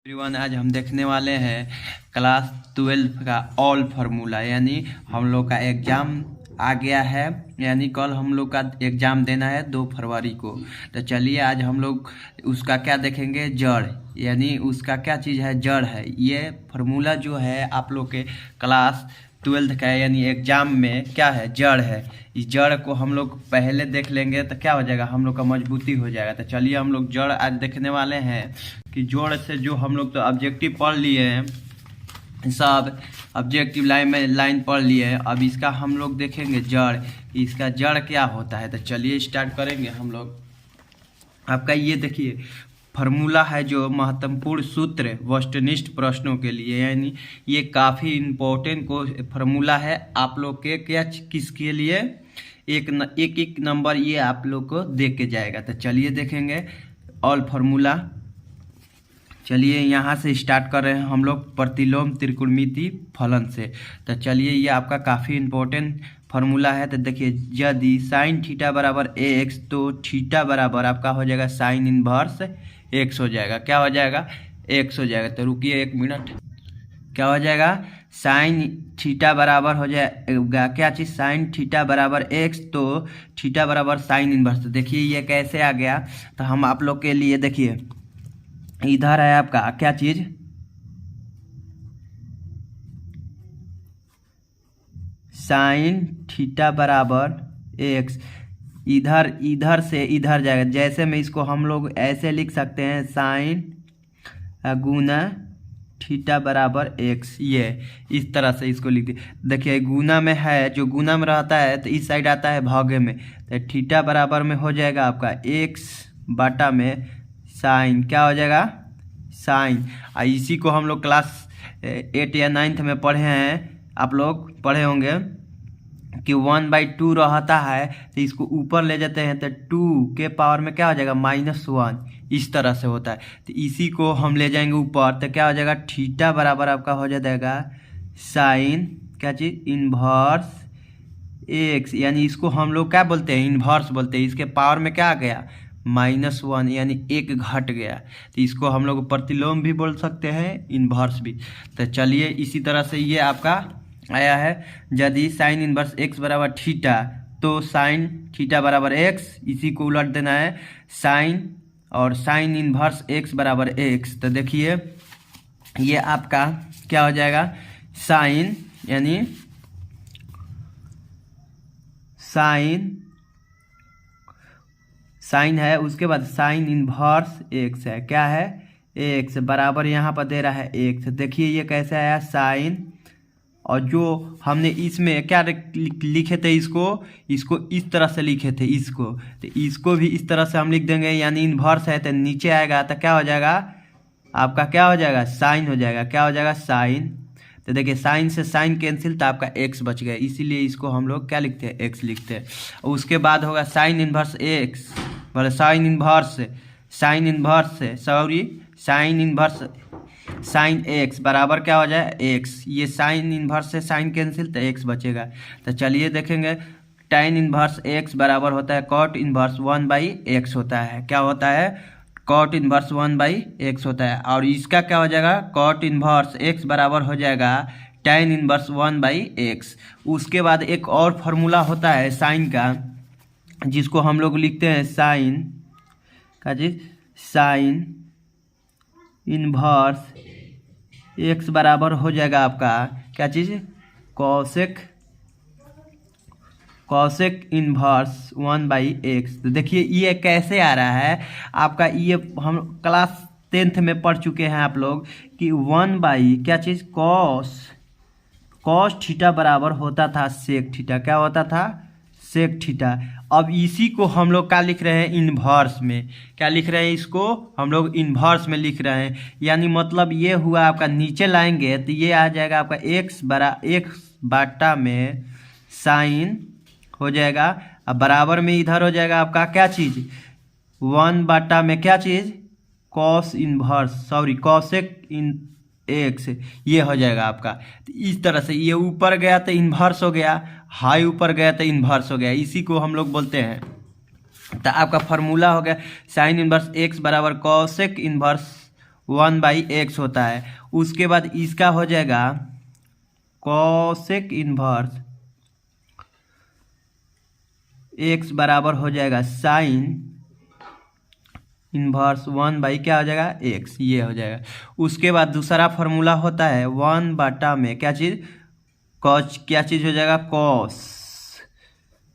Everyone, आज हम देखने वाले हैं क्लास 12 का ऑल फार्मूला। यानी हम लोग का एग्ज़ाम आ गया है, यानी कल हम लोग का एग्ज़ाम देना है 2 फरवरी को। तो चलिए आज हम लोग उसका क्या देखेंगे, जड़। यानी उसका क्या चीज़ है, जड़ है। ये फार्मूला जो है आप लोग के क्लास 12 का यानी एग्ज़ाम में क्या है, जड़ है। इस जड़ को हम लोग पहले देख लेंगे तो क्या हो जाएगा, हम लोग का मजबूती हो जाएगा। तो चलिए हम लोग जड़ आज देखने वाले हैं कि जोड़ से जो हम लोग तो ऑब्जेक्टिव पढ़ लिए हैं, सब ऑब्जेक्टिव लाइन पढ़ लिए हैं। अब इसका हम लोग देखेंगे जड़, इसका जड़ क्या होता है। तो चलिए स्टार्ट करेंगे हम लोग। आपका ये देखिए फार्मूला है जो महत्वपूर्ण सूत्र वस्तुनिष्ठ प्रश्नों के लिए, यानी ये काफ़ी इम्पोर्टेंट को फार्मूला है आप लोग के क्या किसके लिए, एक नंबर ये आप लोग को दे के जाएगा। तो चलिए देखेंगे ऑल फार्मूला। चलिए यहाँ से स्टार्ट कर रहे हैं हम लोग प्रतिलोम त्रिकोणमिति फलन से। तो चलिए ये आपका काफ़ी इम्पोर्टेंट फार्मूला है। तो देखिए यदि साइन थीटा बराबर एक्स तो थीटा बराबर आपका हो जाएगा साइन इनवर्स एक्स हो जाएगा। क्या हो जाएगा, एक्स हो जाएगा। तो रुकिए 1 मिनट, क्या हो जाएगा, साइन थीटा बराबर हो जाएगा क्या चीज़, साइन थीटा बराबर एक्स तो थीटा बराबर साइन इनवर्स। तो देखिए ये कैसे आ गया। तो हम आप लोग के लिए देखिए इधर है आपका क्या चीज, साइन थीटा बराबर एक्स। इधर से इधर जाएगा। जैसे में इसको हम लोग ऐसे लिख सकते हैं, साइन गुना थीटा बराबर एक्स। ये इस तरह से इसको लिख देखिए गुना में है, जो गुना में रहता है तो इस साइड आता है भागे में। तो थीटा बराबर में हो जाएगा आपका एक्स बाटा में साइन, क्या हो जाएगा, साइन। इसी को हम लोग क्लास 8 या 9 में पढ़े हैं, आप लोग पढ़े होंगे कि 1/2 रहता है तो इसको ऊपर ले जाते हैं तो 2 के पावर में क्या हो जाएगा, -1। इस तरह से होता है। तो इसी को हम ले जाएंगे ऊपर तो क्या हो जाएगा, थीटा बराबर आपका हो जाएगा साइन क्या चीज़, इन्वर्स एक्स। यानी इसको हम लोग क्या बोलते हैं, इन्वर्स बोलते हैं। इसके पावर में क्या आ गया, -1, यानी 1 घट गया। तो इसको हम लोग प्रतिलोम भी बोल सकते हैं, इन्वर्स भी। तो चलिए इसी तरह से ये आपका आया है, यदि साइन इन्वर्स एक्स बराबर थीटा तो साइन थीटा बराबर एक्स। इसी को उलट देना है, साइन और साइन इन्वर्स एक्स बराबर एक्स। तो देखिए ये आपका क्या हो जाएगा, साइन यानी साइन है, उसके बाद साइन इन्वर्स एक्स है, क्या है, एक्स बराबर यहाँ पर दे रहा है एक्स। देखिए ये कैसे आया, साइन, और जो हमने इसमें क्या लिखे थे, इसको इस तरह से लिखे थे इसको, तो इसको भी इस तरह से हम लिख देंगे। यानी इन्वर्स है तो नीचे आएगा तो क्या हो जाएगा आपका, क्या हो जाएगा, साइन हो जाएगा। क्या हो जाएगा, साइन। तो देखिए साइन से साइन कैंसिल तो आपका एक्स बच गया, इसीलिए इसको हम लोग क्या लिखते हैं, एक्स लिखते हैं। उसके बाद होगा साइन इन्वर्स एक्स, बोले साइन इन्वर्स साइन एक्स बराबर क्या हो जाए, एक्स। ये साइन इन्वर्स से साइन कैंसिल तो एक्स बचेगा। तो चलिए देखेंगे, tan इन्वर्स एक्स बराबर होता है कॉट इन्वर्स 1/x होता है। क्या होता है, कॉट इन्वर्स 1/x होता है। और इसका क्या हो जाएगा, कॉट इन्वर्स एक्स बराबर हो जाएगा tan इन्वर्स 1/x। उसके बाद एक और फार्मूला होता है साइन का, जिसको हम लोग लिखते हैं साइन का चीज, साइन इन्वर्स एक्स बराबर हो जाएगा आपका क्या चीज़, कॉसेक इन्वर्स 1/x। तो देखिए ये कैसे आ रहा है आपका, ये हम क्लास 10th में पढ़ चुके हैं आप लोग कि 1/ क्या चीज़, कॉस थीटा बराबर होता था सेक थीटा। क्या होता था, सेक थीटा। अब इसी को हम लोग क्या लिख रहे हैं, इन्वर्स में। क्या लिख रहे हैं, इसको हम लोग इन्वर्स में लिख रहे हैं। यानी मतलब ये हुआ आपका, नीचे लाएंगे तो ये आ जाएगा आपका एक्स बाटा में साइन हो जाएगा। अब बराबर में इधर हो जाएगा आपका क्या चीज़, 1 बाटा में क्या चीज़, कॉसेक इन एक्स, ये हो जाएगा आपका। तो इस तरह से ये ऊपर गया तो इन्वर्स हो गया, हाई ऊपर गया तो इन्वर्स हो गया। इसी को हम लोग बोलते हैं। तो आपका फार्मूला हो गया साइन इन्वर्स एक्स बराबर कॉसेक इन्वर्स 1/x होता है। उसके बाद इसका हो जाएगा कॉसेक इनवर्स x बराबर हो जाएगा साइन इनवर्स 1 क्या हो जाएगा x, ये हो जाएगा। उसके बाद दूसरा फॉर्मूला होता है 1 में क्या चीज़ कॉस, क्या चीज़ हो जाएगा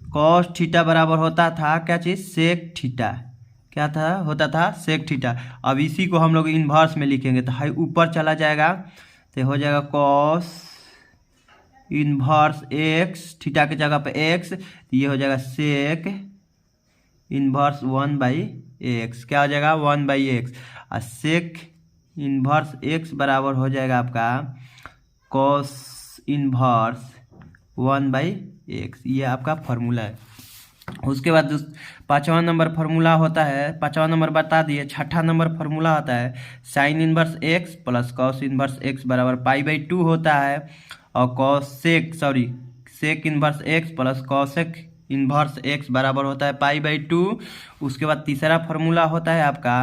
कॉस थीटा बराबर होता था क्या चीज़ सेक थीटा, क्या था होता था सेक थीटा। अब इसी को हम लोग इन्वर्स में लिखेंगे तो हाई ऊपर चला जाएगा तो हो जाएगा कॉस इन्वर्स एक्स, थीटा के जगह पे एक्स, तो ये हो जाएगा सेक इन्वर्स 1/x, क्या हो जाएगा 1/x। और सेक इन्वर्स x बराबर हो जाएगा आपका कॉस इन्वर्स 1/x, ये आपका फॉर्मूला है। उसके बाद 5वां नंबर फार्मूला होता है, 5वां नंबर बता दिए। 6ठा नंबर फार्मूला होता है sine inverse x plus cos inverse x बराबर π/2 होता है। और sec inverse x plus cosec inverse x बराबर होता है π/2। उसके बाद तीसरा फार्मूला होता है आपका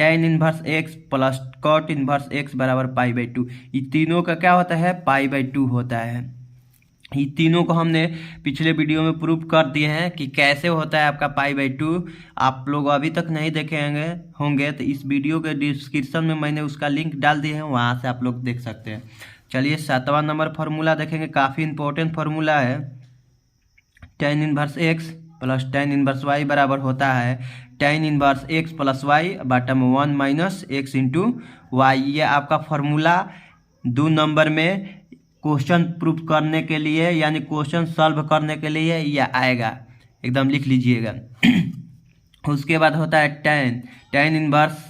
tan inverse x plus cot inverse x बराबर π/2। ये तीनों का क्या होता है π/2 होता है। ये तीनों को हमने पिछले वीडियो में प्रूव कर दिए हैं कि कैसे होता है आपका π/2। आप लोग अभी तक नहीं देखे होंगे तो इस वीडियो के डिस्क्रिप्शन में मैंने उसका लिंक डाल दिए हैं, वहाँ से आप लोग देख सकते हैं। चलिए 7वां नंबर फार्मूला देखेंगे, काफ़ी इंपॉर्टेंट फार्मूला है। tan inverse x plus tan inverse y बराबर होता है tan inverse x plus y बटा में 1 - x इंटू वाई। ये आपका फार्मूला 2 नंबर में क्वेश्चन प्रूफ करने के लिए यानी क्वेश्चन सॉल्व करने के लिए यह आएगा, एकदम लिख लीजिएगा। उसके बाद होता है tan inverse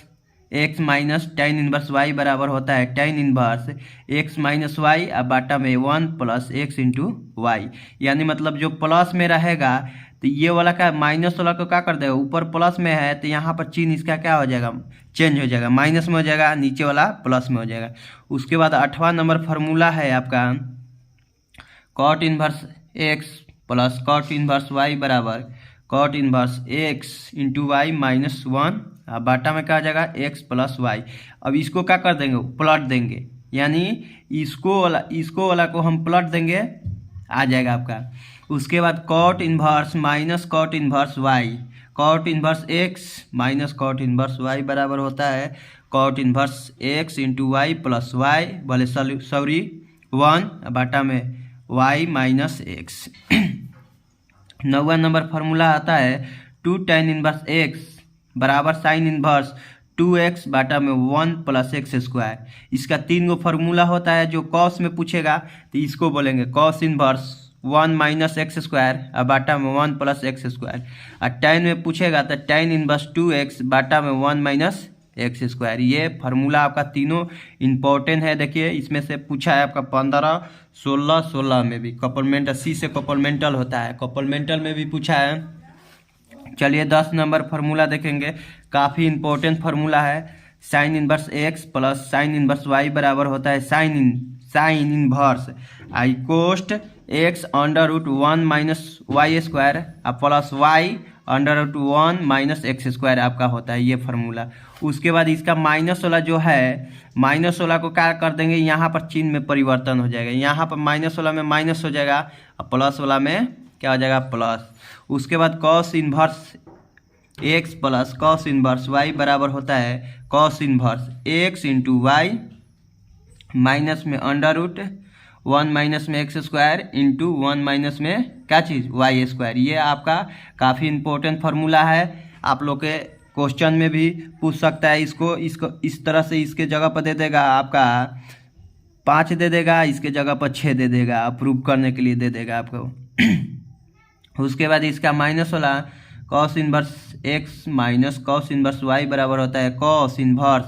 x minus tan inverse y बराबर होता है tan inverse x minus y अब बाटा में 1 प्लस x इंटू वाई। यानी मतलब जो प्लस में रहेगा तो ये वाला का माइनस वाला को क्या कर देगा, ऊपर प्लस में है तो यहाँ पर चिन्ह इसका क्या हो जाएगा चेंज हो जाएगा, माइनस में हो जाएगा, नीचे वाला प्लस में हो जाएगा। उसके बाद 8वां नंबर फार्मूला है आपका cot inverse x plus cot inverse y बराबर cot inverse x into y minus 1 अब बाटा में क्या हो जाएगा x प्लस वाई। अब इसको क्या कर देंगे प्लट देंगे, यानी इसको वाला को हम प्लट देंगे आ जाएगा आपका। उसके बाद cot inverse minus cot inverse y, cot inverse x minus cot inverse y बराबर होता है cot inverse x into y plus y बोले 1 बाटा में y माइनस x। 9वां नंबर फार्मूला आता है 2 tan इनवर्स x बराबर साइन इनवर्स 2x बाटा में 1 प्लस x स्क्वायर। इसका 3 गो फार्मूला होता है, जो कॉस में पूछेगा तो इसको बोलेंगे cos inverse 1 minus x square और बाटा में 1 प्लस एक्स स्क्वायर। और tan में पूछेगा तो tan इनवर्स 2x बाटा में 1 माइनस एक्स स्क्वायर। ये फार्मूला आपका तीनों इम्पोर्टेंट है। देखिए इसमें से पूछा है आपका 15, 16, 16 में भी कॉम्प्लीमेंट सी से कॉम्प्लीमेंटल होता है, कॉम्प्लीमेंटल में भी पूछा है। चलिए 10 नंबर फार्मूला देखेंगे, काफ़ी इंपॉर्टेंट फार्मूला है। Sine inverse x plus sine inverse y बराबर होता है साइन इनवर्स आई कोस्ट x under root 1 minus y square plus y under root 1 minus x square आपका होता है ये फार्मूला। उसके बाद इसका माइनस वाला जो है माइनस वाला को क्या कर देंगे, यहाँ पर चिन्ह में परिवर्तन हो जाएगा, यहाँ पर माइनस वाला में माइनस हो जाएगा और प्लस वाला में क्या हो जाएगा प्लस। उसके बाद cos inverse x plus cos inverse y बराबर होता है cos inverse x into y minus में अंडर रूट 1 माइनस में एक्स स्क्वायर इंटू 1 माइनस में क्या चीज़ वाई स्क्वायर। ये आपका काफ़ी इंपॉर्टेंट फार्मूला है, आप लोग के क्वेश्चन में भी पूछ सकता है। इसको इस तरह से इसके जगह पर दे देगा आपका 5 दे देगा, इसके जगह पर 6 दे देगा, प्रूव करने के लिए दे देगा आपको। उसके बाद इसका माइनस वाला cos inverse x minus cos inverse y बराबर होता है कॉस इनवर्स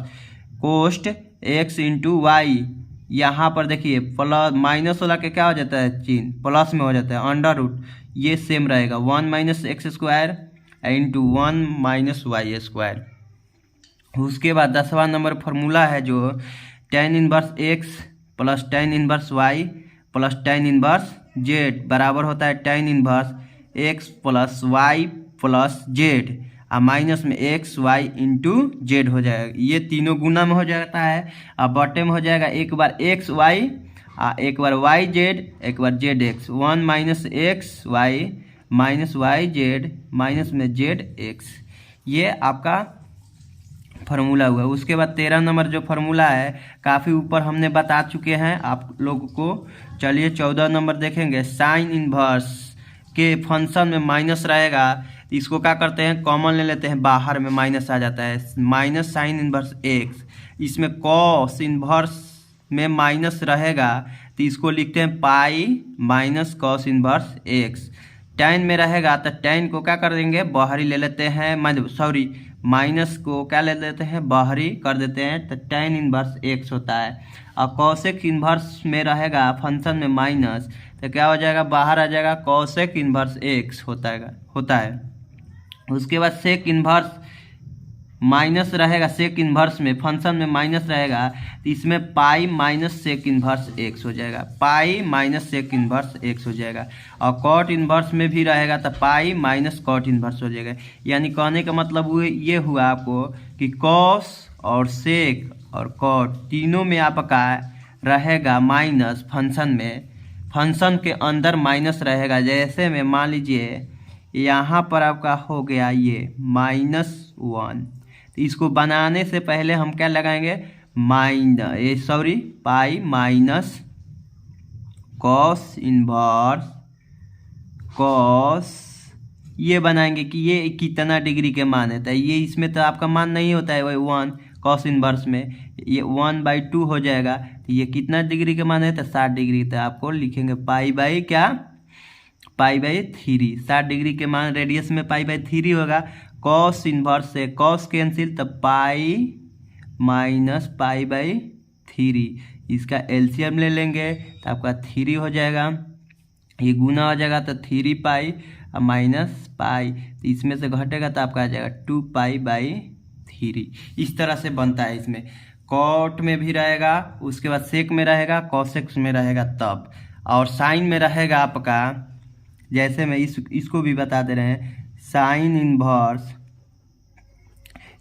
कोस्ट x इंटू वाई। यहाँ पर देखिए प्लस माइनस वाला के क्या हो जाता है चिन्ह प्लस में हो जाता है अंडर रूट, ये सेम रहेगा 1 minus x square into 1 minus y square. उसके बाद 10वां नंबर फार्मूला है जो tan inverse x plus tan inverse y plus tan inverse z बराबर होता है tan inverse x plus y plus z और माइनस में एक्स वाई इंटू जेड हो जाएगा। ये तीनों गुना में हो जाता है। अब बटे में हो जाएगा एक बार एक्स वाई एक बार वाई जेड एक बार z x. 1 minus x y minus y z minus में जेड एक्स। ये आपका फार्मूला हुआ। उसके बाद 13 नंबर जो फार्मूला है काफ़ी ऊपर हमने बता चुके हैं आप लोगों को। चलिए 14 नंबर देखेंगे। साइन इन्वर्स के फंक्शन में माइनस रहेगा, इसको क्या करते हैं कॉमन ले लेते हैं, बाहर में माइनस आ जाता है, माइनस साइन इन्वर्स एक्स। इसमें कॉस इन्वर्स में माइनस रहेगा तो इसको लिखते हैं pi minus cos inverse x. Ten में रहेगा तो टेन को क्या कर देंगे बाहरी ले लेते हैं, माइनस को क्या ले लेते हैं बाहरी कर देते हैं, तो टेन इन्वर्स एक्स होता है। और कॉसेक इन्वर्स में रहेगा फंक्शन में माइनस, तो क्या हो जाएगा बाहर आ जाएगा कॉसेक इन्वर्स एक्स होता है। उसके बाद सेक इन्वर्स माइनस रहेगा, सेक इन्वर्स में फंक्शन में माइनस रहेगा तो इसमें pi minus sec inverse x हो जाएगा, pi minus sec inverse x हो जाएगा। और कॉट इन्वर्स में भी रहेगा तो पाई माइनस कॉट इन्वर्स हो जाएगा। यानी कहने का मतलब ये हुआ आपको कि कॉस और सेक और कॉट तीनों में आपका रहेगा माइनस फंक्शन में, फंक्शन के अंदर माइनस रहेगा। जैसे में मान लीजिए यहाँ पर आपका हो गया ये -1, तो इसको बनाने से पहले हम क्या लगाएंगे pi minus cos inverse cos, ये बनाएंगे कि ये कितना डिग्री के मान है। तो ये इसमें तो आपका मान नहीं होता है, वही 1 कॉस इन्वर्स में ये 1/2 हो जाएगा। तो ये कितना डिग्री के मान है तो 60 डिग्री। तो आपको लिखेंगे पाई/3, 60 डिग्री के मान रेडियस में पाई/3 होगा। कॉस इन्वर्स से कॉस कैंसिल तो पाई माइनस पाई/3, इसका एलसीएम ले लेंगे तो आपका 3 हो जाएगा, ये गुना हो जाएगा तो 3 पाई और माइनस पाई, तो इसमें से घटेगा तो आपका आ जाएगा 2 पाई/3। इस तरह से बनता है। इसमें कॉट में भी रहेगा, उसके बाद सेक में रहेगा, कॉसेक्स में रहेगा तब, और साइन में रहेगा आपका, जैसे मैं इसको भी बता दे रहे हैं, साइन इन्वर्स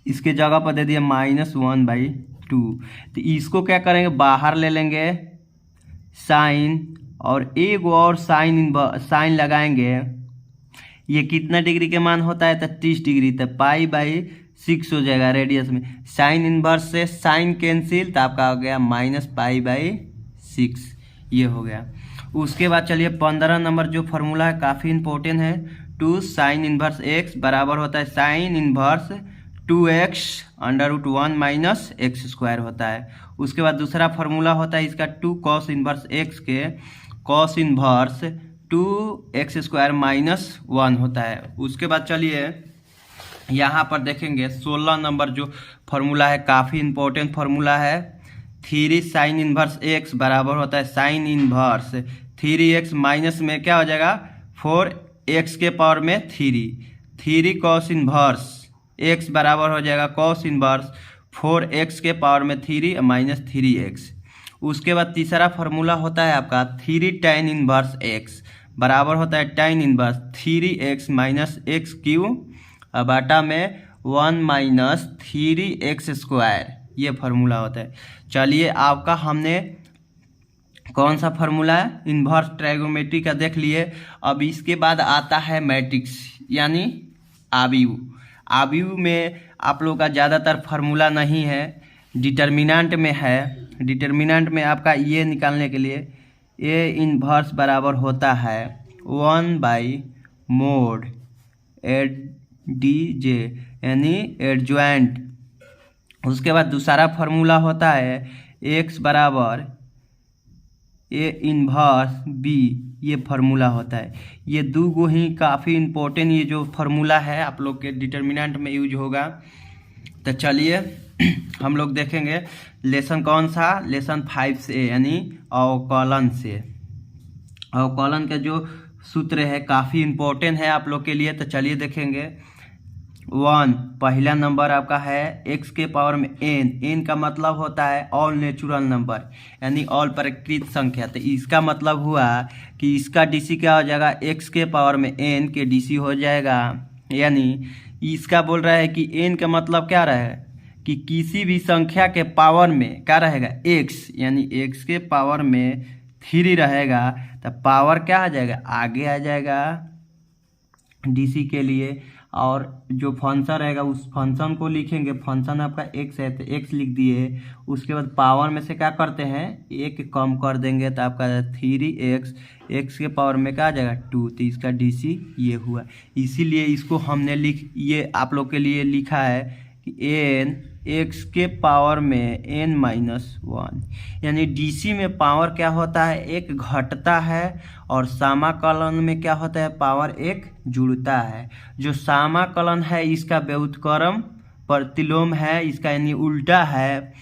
इसके जगह पर दे दिया -1/2। तो इसको क्या करेंगे बाहर ले लेंगे साइन, और एक और साइन लगाएंगे। ये कितना डिग्री के मान होता है तो 30 डिग्री, तो पाई/6 हो जाएगा रेडियस में। साइन इन्वर्स से साइन कैंसिल तो आपका हो गया -पाई/6, ये हो गया। उसके बाद चलिए 15 नंबर जो फार्मूला है काफ़ी इंपॉर्टेंट है। 2 साइन इन्वर्स एक्स बराबर होता है sign inverse 2x √1 minus x² होता है। उसके बाद दूसरा फार्मूला होता है इसका 2 कॉस इन्वर्स एक्स के कॉस इन्वर्स 2x² - 1 होता है। उसके बाद चलिए यहाँ पर देखेंगे 16 नंबर जो फार्मूला है काफ़ी इंपॉर्टेंट फार्मूला है। 3 साइन इन्वर्स एक्स बराबर होता है साइन इन्वर्स 3x माइनस में क्या हो जाएगा 4x के पावर में 3 कॉस इन्वर्स x बराबर हो जाएगा कॉस इन्वर्स 4x के पावर में 3 माइनस 3x। उसके बाद तीसरा फार्मूला होता है आपका 3 tan इन्वर्स x बराबर होता है tan inverse 3x minus x³ बाटा में 1 माइनस 3x², ये फार्मूला होता है। चलिए आपका हमने कौन सा फार्मूला है इन्वर्स ट्राइगोनोमेट्री का देख लिए। अब इसके बाद आता है मैट्रिक्स यानी आव्यूह। आव्यूह में आप लोग का ज़्यादातर फार्मूला नहीं है, डिटर्मिनेंट में है। डिटर्मिनेंट में आपका ये निकालने के लिए ए इन्वर्स बराबर होता है 1/mod ADJ यानी एडजॉइंट। उसके बाद दूसरा फार्मूला होता है x बराबर ए इन्वर्स b, ये फार्मूला होता है। ये दो गो ही काफ़ी इम्पोर्टेंट ये जो फार्मूला है आप लोग के डिटर्मिनेंट में यूज होगा। तो चलिए हम लोग देखेंगे लेसन कौन सा, लेसन 5 से यानी अवकलन से। अवकलन का जो सूत्र है काफ़ी इम्पोर्टेंट है आप लोग के लिए। तो चलिए देखेंगे 1 पहला नंबर आपका है x के पावर में n का मतलब होता है ऑल नेचुरल नंबर यानी ऑल प्रकृत संख्या। तो इसका मतलब हुआ कि इसका DC क्या हो जाएगा x के पावर में n के DC हो जाएगा, यानी इसका बोल रहा है कि n का मतलब क्या रहेगा कि किसी भी संख्या के पावर में क्या रहेगा x, यानी x के पावर में 3 रहेगा तो पावर क्या आ जाएगा आगे आ जाएगा डीसी के लिए। और जो फंक्शन रहेगा उस फंक्शन को लिखेंगे, फंक्शन आपका x है तो x लिख दिए। उसके बाद पावर में से क्या करते हैं एक कम कर देंगे तो आपका 3x, x के पावर में क्या आ जाएगा 2, तो इसका डीसी ये हुआ। इसीलिए इसको हमने ये आप लोग के लिए लिखा है कि n x के पावर में n-1, यानी डीसी में पावर क्या होता है एक घटता है और समाकलन में क्या होता है पावर एक जुड़ता है। जो समाकलन है इसका व्युत्क्रम प्रतिलोम है, इसका यानी उल्टा है,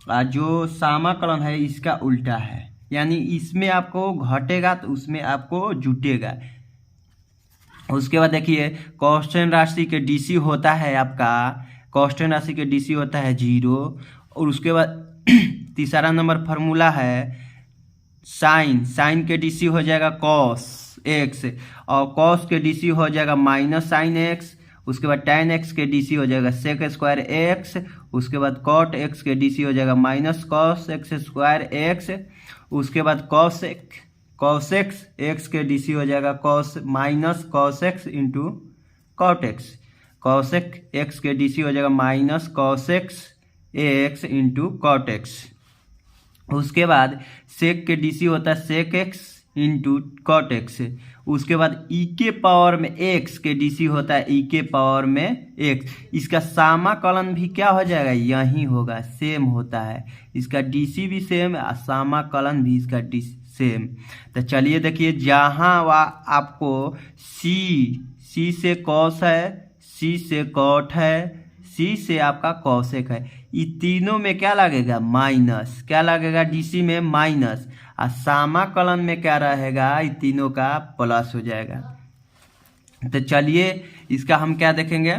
और जो समाकलन है इसका उल्टा है, यानी इसमें आपको घटेगा तो उसमें आपको जुटेगा। उसके बाद देखिए कांस्टेंट राशि के डीसी होता है आपका, कांस्टेंट राशि के डीसी होता है 0। और उसके बाद तीसरा नंबर फार्मूला है साइन के डीसी हो जाएगा कॉस एक्स, और कॉस के डीसी हो जाएगा माइनस साइन एक्स। उसके बाद tan x के डीसी हो जाएगा सेक स्क्वायर एक्स। उसके बाद कॉट x के डीसी हो जाएगा minus cos x square x. उसके बाद कॉस एक्स एक्स के डीसी हो जाएगा cos minus cos x into cot x. Cosec x के डीसी हो जाएगा minus cosec x x into cot x. उसके बाद सेक के डीसी होता है sec x into cot x. उसके बाद ई के पावर में एक्स के डीसी होता है ई के पावर में एक्स। इसका समाकलन भी क्या हो जाएगा यही होगा, सेम होता है, इसका डीसी भी सेम और समाकलन भी इसका डीसी सेम। तो चलिए देखिए जहाँ आपको सी से कॉस है, सी से कॉट है, सी से आपका कॉसेक है, ये तीनों में क्या लगेगा माइनस, क्या लगेगा डीसी में माइनस, और समाकलन में क्या रहेगा ये तीनों का प्लस हो जाएगा। तो चलिए इसका हम क्या देखेंगे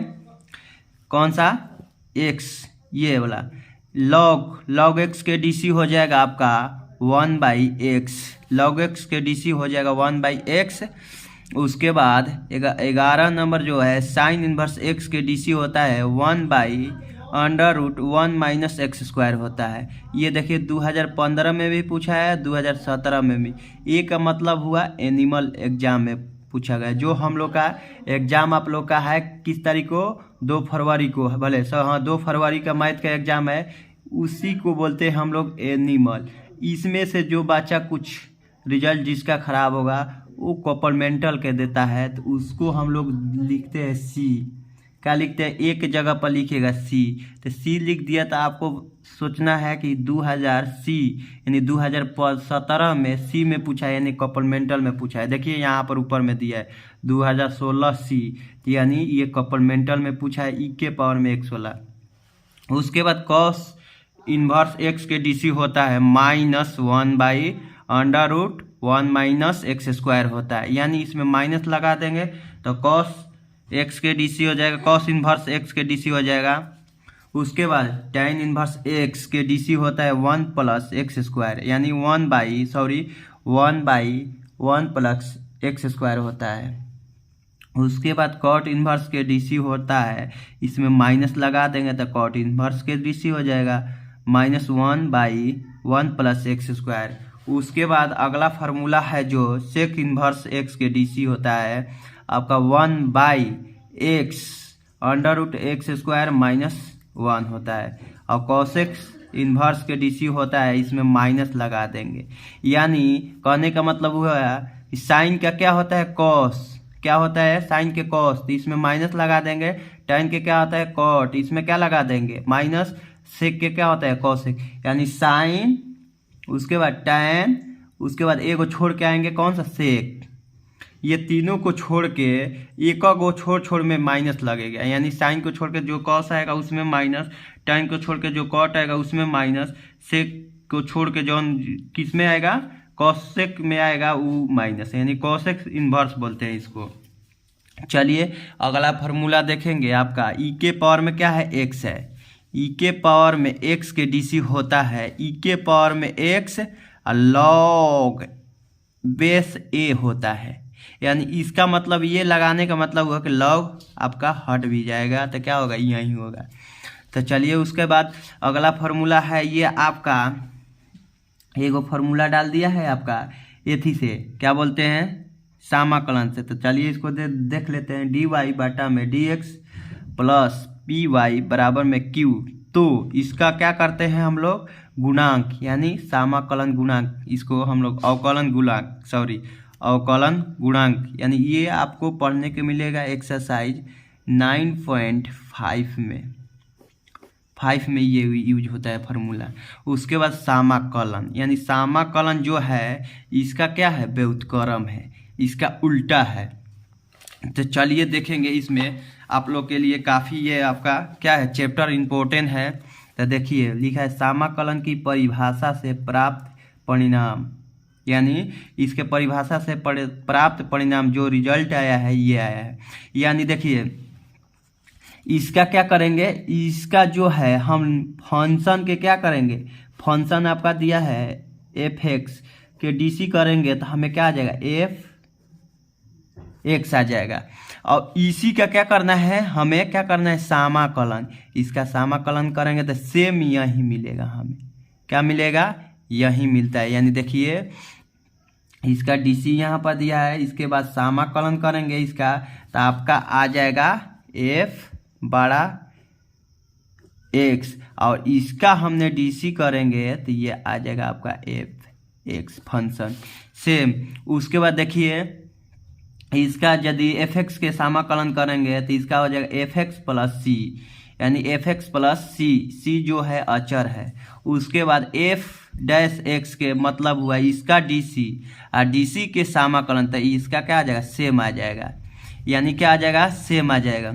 कौन सा एक्स, ये वाला लॉग एक्स के डीसी हो जाएगा आपका 1/x, लॉग एक्स के डीसी हो जाएगा 1/x। उसके बाद 11 नंबर जो है साइन इनवर्स एक्स के डीसी होता है 1/√1 - x² होता है। ये देखिए 2015 में भी पूछा है, 2017 में भी। ए का मतलब हुआ एनिमल एग्जाम में पूछा गया। जो हम लोग का एग्जाम आप लोग का है किस तारीख को 2 फरवरी को, भले हाँ 2 फरवरी का मैथ का एग्जाम है, उसी को बोलते हैं हम लोग एनिमल। इसमें से जो बच्चा कुछ रिजल्ट जिसका खराब होगा वो कॉम्प्लीमेंटल के देता है, तो उसको हम लोग लिखते हैं सी। क्या लिखते हैं एक जगह पर लिखेगा सी, तो सी लिख दिया तो आपको सोचना है कि 2000 सी यानी 2017 में सी में पूछा है, यानी कॉम्प्लीमेंटल में पूछा है। देखिए यहाँ पर ऊपर में दिया है 2016 सी, यानी ये कॉम्प्लीमेंटल में पूछा है ई के पावर में x16। उसके बाद कॉस इनवर्स एक्स के डीसी होता है -1/√1 - x² होता है, यानी इसमें माइनस लगा देंगे तो कॉस एक्स के डीसी हो जाएगा, कॉस इनवर्स एक्स के डीसी हो जाएगा। उसके बाद tan इनवर्स एक्स के डीसी होता है 1 + x², यानी 1/1 + x² होता है। उसके बाद कॉट इनवर्स के डीसी होता है, इसमें माइनस लगा देंगे तो कॉट इनवर्स के डीसी हो जाएगा -1/1 + x²। उसके बाद अगला फार्मूला है जो सेक इनवर्स एक्स के डीसी होता है आपका 1/x√x² - 1 होता है, और कॉसेक्स इनवर्स के डीसी होता है, इसमें माइनस लगा देंगे। यानी कहने का मतलब हुआ कि साइन का क्या होता है कॉस, क्या होता है साइन के कॉस, तो इसमें माइनस लगा देंगे। tan के क्या होता है कॉट, इसमें क्या लगा देंगे माइनस। सेक के क्या होता है कॉसेक, यानी साइन, उसके बाद tan, उसके बाद एक को छोड़ के आएंगे कौन सा सेक। ये तीनों को छोड़ के एक को छोड़ में माइनस लगेगा, यानी साइन को छोड़ के जो कॉस आएगा उसमें माइनस, tan को छोड़ के जो कॉट आएगा उसमें माइनस, सेक को छोड़ के जो किस में आएगा कॉसेक में आएगा वो माइनस, यानी कॉसेक इनवर्स बोलते हैं इसको। चलिए अगला फार्मूला देखेंगे आपका ई के पावर में क्या है एक्स है, ई के पावर में एक्स के डीसी होता है ई के पावर में एक्स और लॉग बेस ए होता है। यानी इसका मतलब ये लगाने का मतलब हुआ कि लॉग आपका हट भी जाएगा, तो क्या होगा, यही होगा। तो चलिए उसके बाद अगला फार्मूला है ये आपका, एगो फार्मूला डाल दिया है आपका एथी से, क्या बोलते हैं, समाकलन से। तो चलिए इसको देख लेते हैं। dy बटा में dx प्लस पी वाई बराबर में q। तो इसका क्या करते हैं हम लोग, गुणांक, यानी समाकलन गुणांक, इसको हम लोग अवकलन गुणांक, यानी ये आपको पढ़ने के मिलेगा एक्सरसाइज 9.5 में, 5 में ये यूज होता है फार्मूला। उसके बाद समाकलन, यानी समाकलन जो है इसका क्या है, व्युत्क्रम है, इसका उल्टा है। तो चलिए देखेंगे, इसमें आप लोग के लिए काफ़ी ये आपका क्या है, चैप्टर इम्पोर्टेंट है। तो देखिए लिखा है समाकलन की परिभाषा से प्राप्त परिणाम, यानी इसके परिभाषा से प्राप्त परिणाम जो रिजल्ट आया है ये आया है। यानी देखिए इसका क्या करेंगे, इसका जो है हम फंक्शन के क्या करेंगे, फंक्शन आपका दिया है f(x) के dc करेंगे तो हमें क्या आ जाएगा, f(x) आ जाएगा। और इसी का क्या करना है, हमें क्या करना है, समाकलन, इसका समाकलन करेंगे तो सेम यही मिलेगा, हमें क्या मिलेगा, यही मिलता है। यानी देखिए इसका dc यहाँ पर दिया है, इसके बाद समाकलन करेंगे इसका तो आपका आ जाएगा f बड़ा x, और इसका हमने dc करेंगे तो ये आ जाएगा आपका f(x) फंक्शन सेम। उसके बाद देखिए इसका यदि f(x) के समाकलन करेंगे तो इसका हो जाएगा f(x) प्लस c, यानी f(x) प्लस c जो है अचर है। उसके बाद f(x) के मतलब हुआ इसका dc, और dc के समाकलन तो इसका क्या आ जाएगा, सेम आ जाएगा, यानी क्या आ जाएगा, सेम आ जाएगा।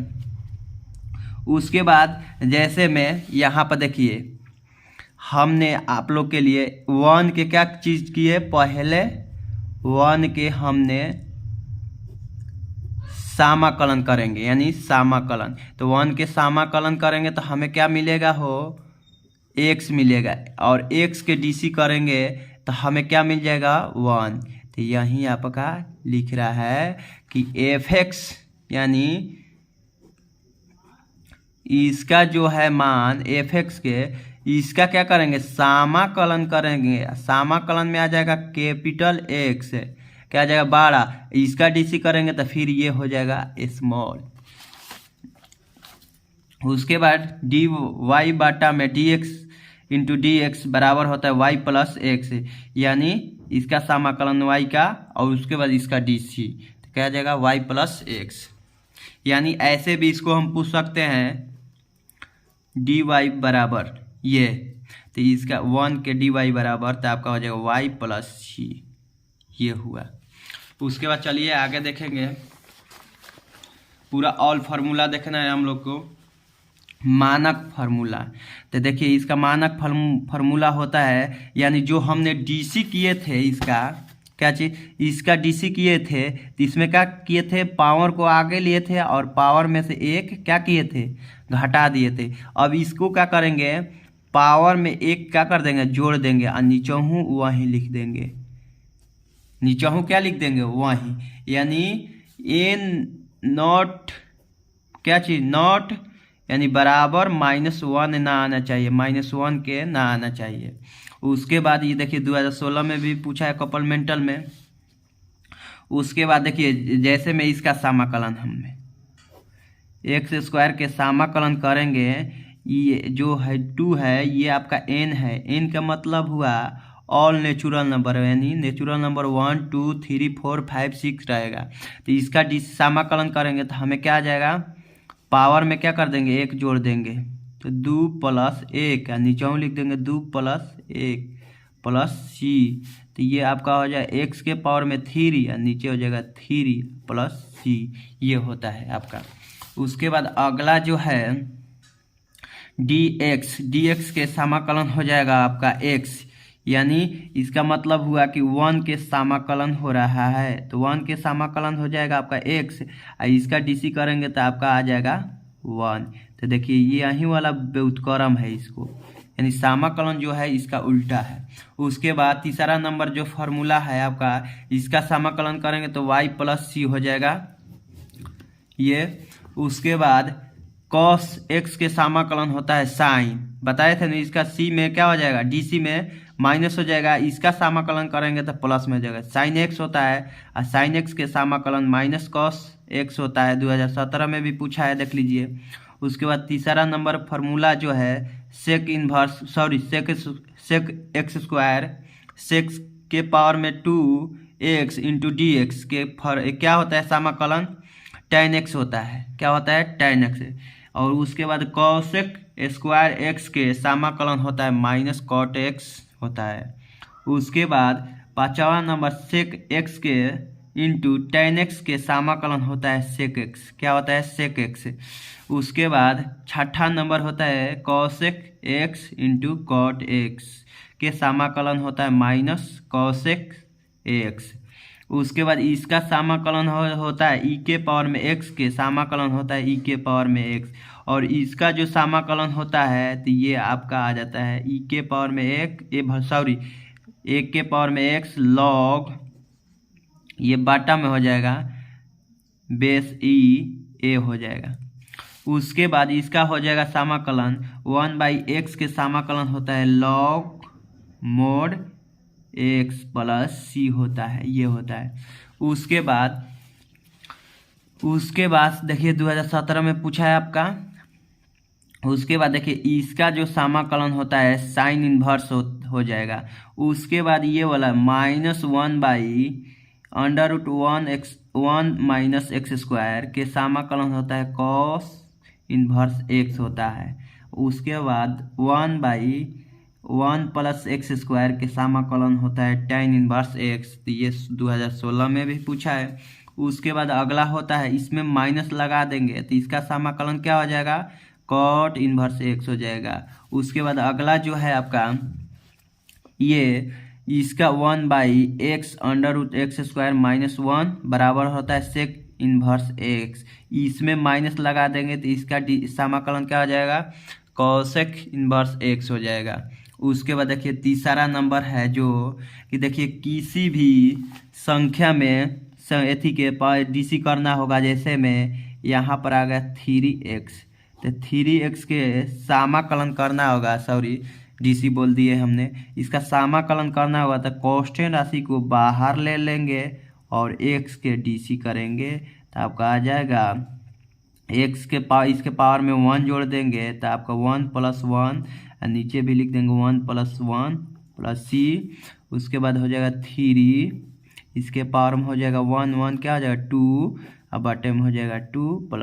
उसके बाद जैसे में यहाँ पर देखिए हमने आप लोग के लिए 1 के क्या चीज़ किए, पहले 1 के हमने समाकलन करेंगे, यानी समाकलन, तो 1 के समाकलन करेंगे तो हमें क्या मिलेगा, हो x मिलेगा, और x के dc करेंगे तो हमें क्या मिल जाएगा, 1। तो यहीं आपका लिख रहा है कि f(x) यानी इसका जो है मान f(x) के, इसका क्या करेंगे, समाकलन करेंगे, समाकलन में आ जाएगा कैपिटल X, क्या आ जाएगा, बड़ा, इसका dc करेंगे तो फिर ये हो जाएगा स्मॉल। उसके बाद dy बटा में dx इंटू dx बराबर होता है y प्लस x, यानी इसका समाकलन y का और उसके बाद इसका dc, तो क्या आ जाएगा y प्लस x। यानी ऐसे भी इसको हम पूछ सकते हैं dy बराबर ये, तो इसका 1 के dy बराबर तो आपका हो जाएगा y प्लस c, ये हुआ। उसके बाद चलिए आगे देखेंगे, पूरा ऑल फार्मूला देखना है हम लोग को, मानक फार्मूला। तो देखिए इसका मानक फार्मूला होता है, यानी जो हमने डीसी किए थे, इसका क्या चीज, इसका डीसी किए थे तो इसमें क्या किए थे, पावर को आगे लिए थे और पावर में से एक क्या किए थे, घटा दिए थे। अब इसको क्या करेंगे, पावर में एक क्या कर देंगे, जोड़ देंगे, और नीचों वहीं लिख देंगे, नीचों क्या लिख देंगे, वहीं, यानी n(नॉट) क्या चीज, नॉट, यानी बराबर -1 ना आना चाहिए, -1 के ना आना चाहिए। उसके बाद ये देखिए 2016 में भी पूछा है कपलमेंटल में। उसके बाद देखिए जैसे में इसका समाकलन हमने x² के समाकलन करेंगे, ये जो है 2 है, ये आपका n है, n का मतलब हुआ ऑल नेचुरल नंबर, यानी नेचुरल नंबर 1 2 3 4 5 6 रहेगा। तो इसका समाकलन करेंगे तो हमें क्या आ जाएगा, पावर में क्या कर देंगे, एक जोड़ देंगे, तो 2 + 1, नीचे लिख देंगे 2 + 1 प्लस c, तो ये आपका हो जाएगा x के पावर में 3, या नीचे हो जाएगा 3 + c, ये होता है आपका। उसके बाद अगला जो है dx के समाकलन हो जाएगा आपका x, यानी इसका मतलब हुआ कि 1 के समाकलन हो रहा है, तो 1 के समाकलन हो जाएगा आपका x, और इसका dc करेंगे तो आपका आ जाएगा 1। तो देखिए ये यही वाला व्युत्क्रम है इसको, यानी समाकलन जो है इसका उल्टा है। उसके बाद तीसरा नंबर जो फॉर्मूला है आपका, इसका समाकलन करेंगे तो y प्लस सी हो जाएगा ये। उसके बाद cos x के समाकलन होता है साइन, बताए थे ना, इसका c में क्या हो जाएगा, dc में माइनस हो जाएगा, इसका समाकलन करेंगे तो प्लस में हो जाएगा। साइन x होता है और साइन x के समाकलन माइनस cos x होता है, 2017 में भी पूछा है, देख लीजिए। उसके बाद तीसरा नंबर फार्मूला जो है सेक एक्स स्क्वायर सेक्स के पावर में 2x इंटू डी एक्स के क्या होता है समाकलन, tan x होता है, क्या होता है, tan x। और उसके बाद कॉसेक स्क्वायर एक्स के समाकलन होता है माइनस कॉट एक्स होता है। उसके बाद पांचवा नंबर सेक एक्स के इंटू tan x के समाकलन होता है सेक एक्स, क्या होता है, सेक एक्स। उसके बाद छठा नंबर होता है cosec x into cot x के समाकलन होता है माइनस कॉसेक एक्स। उसके बाद इसका समाकलन होता है ई के पावर में एक्स के समाकलन होता है ई के पावर में एक्स। और इसका जो समाकलन होता है तो ये आपका आ जाता है ई के पावर में एक के पावर में एक्स लॉग, ये बाटा में हो जाएगा बेस ई ए हो जाएगा। उसके बाद इसका हो जाएगा समाकलन 1/x के समाकलन होता है लॉग मोड x प्लस सी होता है, ये होता है। उसके बाद देखिए 2017 में पूछा है आपका। उसके बाद देखिए इसका जो समाकलन होता है साइन इनवर्स हो जाएगा। उसके बाद ये वाला -1/√1 माइनस एक्स स्क्वायर के समाकलन होता है कॉस इनवर्स एक्स होता है। उसके बाद 1/1 प्लस एक्स स्क्वायर के समाकलन होता है tan इनवर्स एक्स, तो ये 2016 में भी पूछा है। उसके बाद अगला होता है, इसमें माइनस लगा देंगे तो इसका समाकलन क्या हो जाएगा, कॉट इनवर्स एक्स हो जाएगा। उसके बाद अगला जो है आपका ये इसका 1/x√x² -1 बराबर होता है सेक इनवर्स एक्स, इसमें माइनस लगा देंगे तो इसका समाकलन क्या हो जाएगा, कॉसेक इनवर्स एक्स हो जाएगा। उसके बाद देखिए तीसरा नंबर है जो कि देखिए किसी भी संख्या में एथी के डीसी करना होगा, जैसे में यहाँ पर आ गया 3x, तो 3x के समाकलन करना होगा, डीसी बोल दिए हमने, इसका समाकलन करना होगा तो कांस्टेंट राशि को बाहर ले लेंगे और x के डीसी करेंगे तो आपका आ जाएगा x के इसके पावर में 1 जोड़ देंगे तो आपका 1 + 1, नीचे भी लिख देंगे 1 + 1 + c। उसके बाद हो जाएगा 3, इसके पावर में हो जाएगा 1 क्या हो जाएगा 2, अब बटे में हो जाएगा 2 +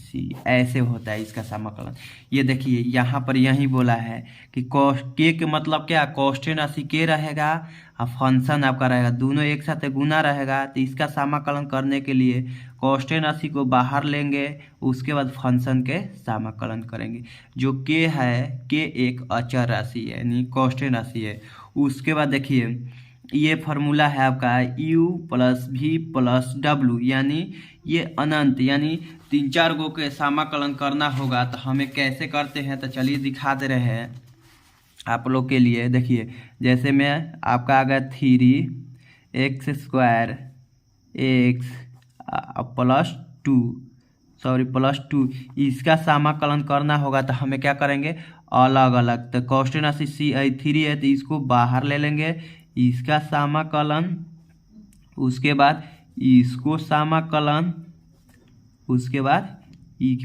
c। ऐसे होता है इसका समाकलन। ये देखिए यहाँ पर यही बोला है कि के मतलब क्या, कांस्टेंट राशि के रहेगा और फंक्शन आपका रहेगा, दोनों एक साथ गुना रहेगा। तो इसका समाकलन करने के लिए कांस्टेंट राशि को बाहर लेंगे, उसके बाद फंक्शन के समाकलन करेंगे। जो के है, के एक अचर राशि है यानी कांस्टेंट राशि है। उसके बाद देखिए ये फार्मूला है आपका u + v + w, यानी ये अनंत, यानी 3-4 गो के समाकलन करना होगा तो हमें कैसे करते हैं, तो चलिए दिखा दे रहे हैं आप लोग के लिए। देखिए जैसे में आपका आ गया 3x² x +2 इसका समाकलन करना होगा तो हमें क्या करेंगे, अलग अलग। तो कांस्टेंट राशि 3 है तो इसको बाहर ले लेंगे, इसका समाकलन, उसके बाद इसको समाकलन, उसके बाद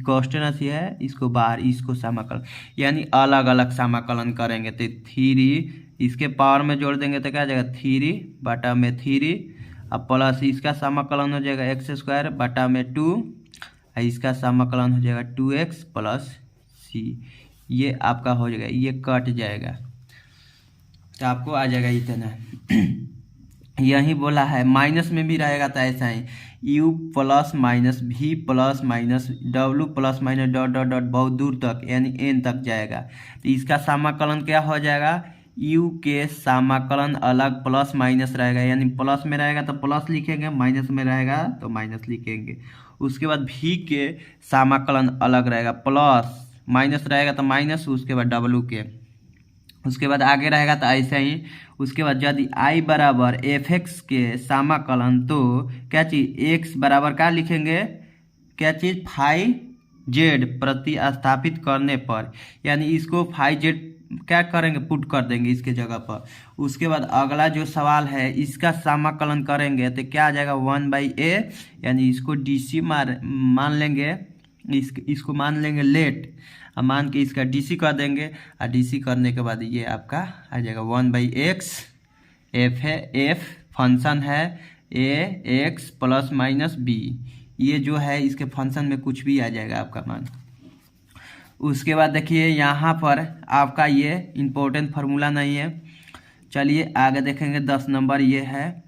कांस्टेंट राशि है इसको बाहर, इसको समाकलन, यानी अलग अलग समाकलन करेंगे। तो 3 इसके पावर में जोड़ देंगे तो क्या आ जाएगा 3/3, अब प्लस इसका समाकलन हो जाएगा x²/2, इसका समाकलन हो जाएगा 2x + c। ये आपका हो जाएगा, ये कट जाएगा तो आपको आ जाएगा इतना। यही बोला है, माइनस में भी रहेगा तो ऐसा ही u + v + w + डॉट बहुत दूर तक यानी n तक जाएगा। तो इसका समाकलन क्या हो जाएगा, u के समाकलन अलग प्लस माइनस रहेगा, यानी प्लस में रहेगा तो प्लस लिखेंगे, माइनस में रहेगा तो माइनस लिखेंगे। उसके बाद v के समाकलन अलग रहेगा, प्लस माइनस रहेगा तो माइनस, उसके बाद w के उसके बाद आगे रहेगा तो ऐसे ही। उसके बाद यदि आई बराबर एफ एक्स के समाकलन, तो क्या चीज़ एक्स बराबर क्या लिखेंगे, क्या चीज़ फाई जेड प्रतिस्थापित करने पर, यानी इसको फाई जेड क्या करेंगे, पुट कर देंगे इसके जगह पर। उसके बाद अगला जो सवाल है इसका समाकलन करेंगे तो क्या आ जाएगा 1/a, यानी इसको डीसी मान लेंगे, इसको मान लेंगे लेट, मान के इसका डीसी कर देंगे, और डीसी करने के बाद ये आपका आ जाएगा 1/x। एफ है, एफ फंक्शन है ए एक्स प्लस माइनस बी, ये जो है इसके फंक्शन में कुछ भी आ जाएगा आपका मान। उसके बाद देखिए यहाँ पर आपका ये इम्पोर्टेंट फार्मूला नहीं है, चलिए आगे देखेंगे। 10 नंबर ये है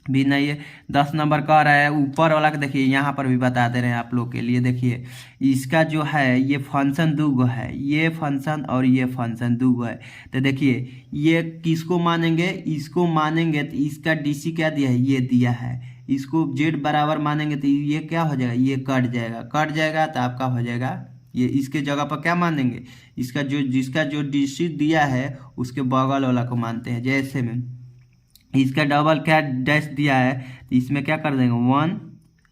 भी नहीं है, 10 नंबर कह रहा है ऊपर वाला के। देखिए यहाँ पर भी बता दे रहे हैं आप लोग के लिए। देखिए इसका जो है ये फंक्शन दूगो है, ये फंक्शन और ये फंक्शन दूगो है। तो देखिए ये किसको मानेंगे, इसको मानेंगे तो इसका डीसी क्या दिया है, ये दिया है। इसको जेड बराबर मानेंगे तो ये क्या हो जाएगा, ये कट जाएगा, कट जाएगा तो आपका हो जाएगा ये। इसके जगह पर क्या मानेंगे, इसका जिसका जो डीसी दिया है उसके बगल वाला को मानते हैं। जैसे में इसका डबल क्या डैश दिया है तो इसमें क्या कर देंगे 1,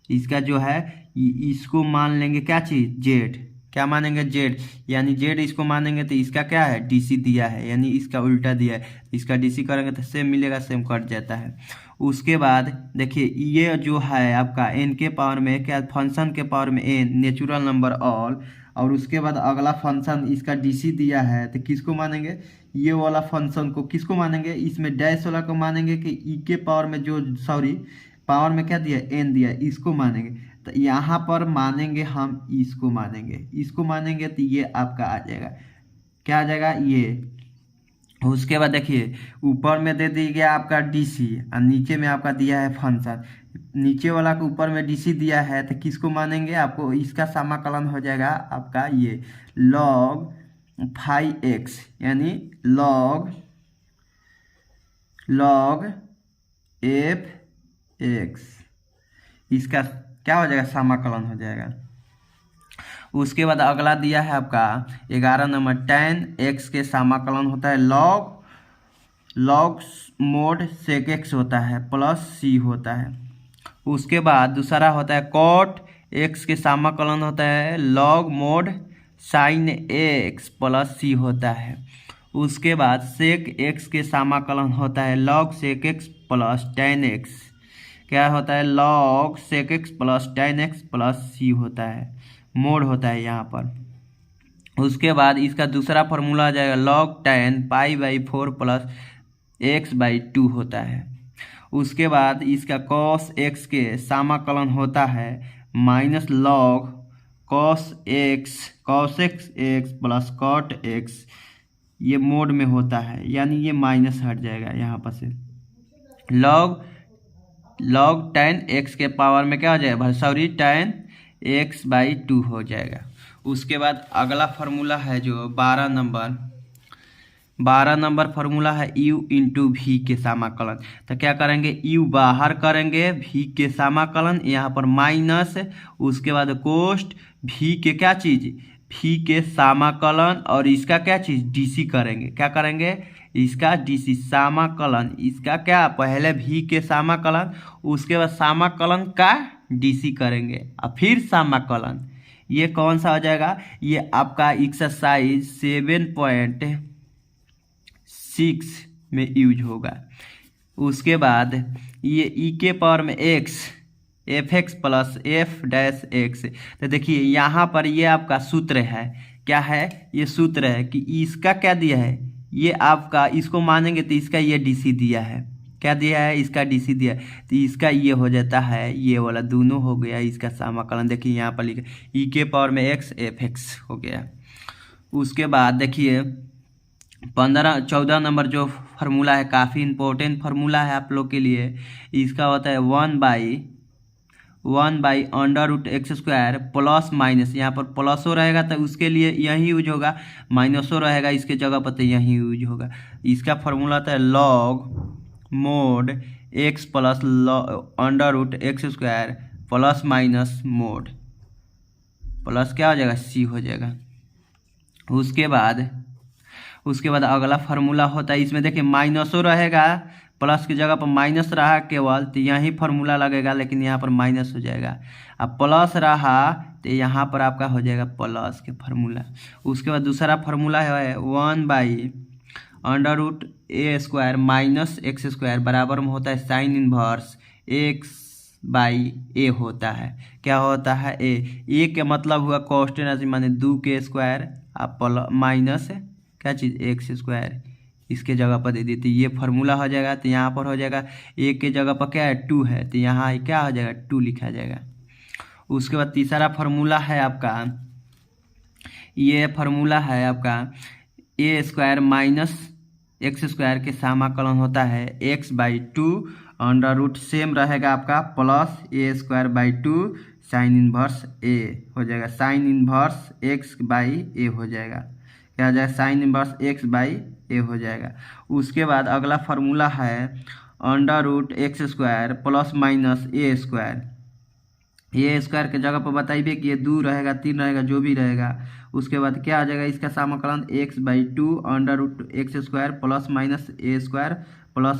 इसका जो है इसको मान लेंगे क्या चीज़, जेड, क्या मानेंगे जेड, यानी जेड इसको मानेंगे तो इसका क्या है डीसी दिया है, यानी इसका उल्टा दिया है, इसका डीसी करेंगे तो सेम मिलेगा, सेम कट जाता है। उसके बाद देखिए ये जो है आपका एन के पावर में क्या, फंक्शन के पावर में एन नेचुरल नंबर ऑल, और उसके बाद अगला फंक्शन इसका डीसी दिया है तो किसको मानेंगे, ये वाला फंक्शन को किसको मानेंगे, इसमें डैश वाला को मानेंगे कि ई के पावर में जो पावर में क्या दिया एन दिया, इसको मानेंगे। तो यहाँ पर मानेंगे हम इसको मानेंगे, इसको मानेंगे तो ये आपका आ जाएगा, क्या आ जाएगा ये। उसके बाद देखिए ऊपर में दे दिया गया आपका डीसी और नीचे में आपका दिया है फंक्शन। नीचे वाला को ऊपर में डीसी दिया है तो किसको मानेंगे, आपको इसका समाकलन हो जाएगा आपका ये log फाई एक्स, यानी log एफ एक्स, इसका क्या हो जाएगा, समाकलन हो जाएगा। उसके बाद अगला दिया है आपका 11 नंबर tan x के समाकलन होता है log मोड sec x होता है प्लस c होता है। उसके बाद दूसरा होता है cot x के समाकलन होता है log mode sin x plus c होता है। उसके बाद sec x के समाकलन होता है log sec x plus tan x, क्या होता है log sec x plus tan x plus c होता है, मोड होता है यहाँ पर। उसके बाद इसका दूसरा फार्मूला आ जाएगा log tan π/4 प्लस x/2 होता है। उसके बाद इसका cos x के समाकलन होता है minus log cos x plus cot x, ये मोड में होता है, यानी ये माइनस हट जाएगा यहाँ पर से। log tan x के पावर में क्या हो जाएगा, सॉरी tan x/2 हो जाएगा। उसके बाद अगला फार्मूला है जो 12 नंबर फार्मूला है u इंटू वी के समाकलन। तो क्या करेंगे, u बाहर करेंगे, v के समाकलन यहाँ पर माइनस, उसके बाद कोष्ट v के क्या चीज़, v के समाकलन, और इसका क्या चीज़ डीसी करेंगे, क्या करेंगे इसका डीसी समाकलन, इसका क्या पहले v के समाकलन, उसके बाद समाकलन का डीसी करेंगे और फिर समाकलन। ये कौन सा हो जाएगा, ये आपका एक्सरसाइज 7.6 में यूज होगा। उसके बाद ये ई के पावर में x F x plus F dash x. तो देखिए यहाँ पर ये आपका सूत्र है, क्या है ये सूत्र है कि इसका क्या दिया है, ये आपका इसको मानेंगे तो इसका ये डीसी दिया है, क्या दिया है इसका डीसी दिया है, तो इसका ये हो जाता है, ये वाला दोनों हो गया इसका समाकलन। देखिए यहाँ पर लिखा ई के पावर में एक्स एफ एक्स हो गया। उसके बाद देखिए 14 नंबर जो फार्मूला है काफ़ी इम्पोर्टेंट फार्मूला है आप लोग के लिए। इसका होता है 1/√x² प्लस माइनस, यहाँ पर प्लसो रहेगा तो उसके लिए यही यूज होगा, माइनसो रहेगा इसके जगह पर तो यही यूज होगा। इसका फार्मूला होता है log mode x plus √x² plus minus mode, plus क्या हो जाएगा c हो जाएगा। उसके बाद उसके बाद अगला फार्मूला होता है, इसमें देखिए माइनसो रहेगा, प्लस की जगह पर माइनस रहा केवल तो यहीं फार्मूला लगेगा, लेकिन यहाँ पर माइनस हो जाएगा। अब प्लस रहा तो यहाँ पर आपका हो जाएगा प्लस के फार्मूला। उसके बाद दूसरा फार्मूला है 1/√a² माइनस x² बराबर में होता है साइन इनवर्स x/a होता है। क्या होता है? ए के मतलब हुआ कॉन्स्टेंट माने 2k² आप माइनस क्या चीज़ x², इसके जगह पर दे दी तो ये फार्मूला हो जाएगा। तो यहाँ पर हो जाएगा ए के जगह पर क्या है 2 है, तो यहाँ क्या हो जाएगा 2 लिखा जाएगा। उसके बाद तीसरा फार्मूला है आपका, ये फार्मूला है आपका a² माइनस x² के समाकलन होता है x/2 अंडर रूट सेम रहेगा आपका plus a²/2 sine inverse a हो जाएगा, साइन इनवर्स x/a हो जाएगा। क्या हो जाएगा? साइन इनवर्स x/a हो जाएगा। उसके बाद अगला फार्मूला है अंडर√x² प्लस माइनस a²। ये स्क्वायर के जगह पर बताइए कि ये 2 रहेगा 3 रहेगा जो भी रहेगा। उसके बाद क्या आ जाएगा इसका समाकलन x/2 अंडर√x² plus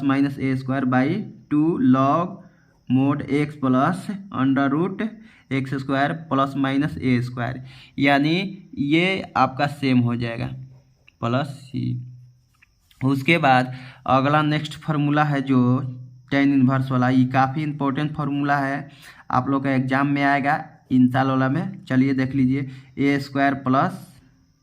minus a² log mod x plus अंडर√x² प्लस माइनस a², यानी ये आपका सेम हो जाएगा प्लस c। उसके बाद अगला नेक्स्ट फार्मूला है जो टेन इनवर्स वाला, ये काफ़ी इंपॉर्टेंट फार्मूला है, आप लोग का एग्जाम में आएगा इन साल वाला में। चलिए देख लीजिए, a² plus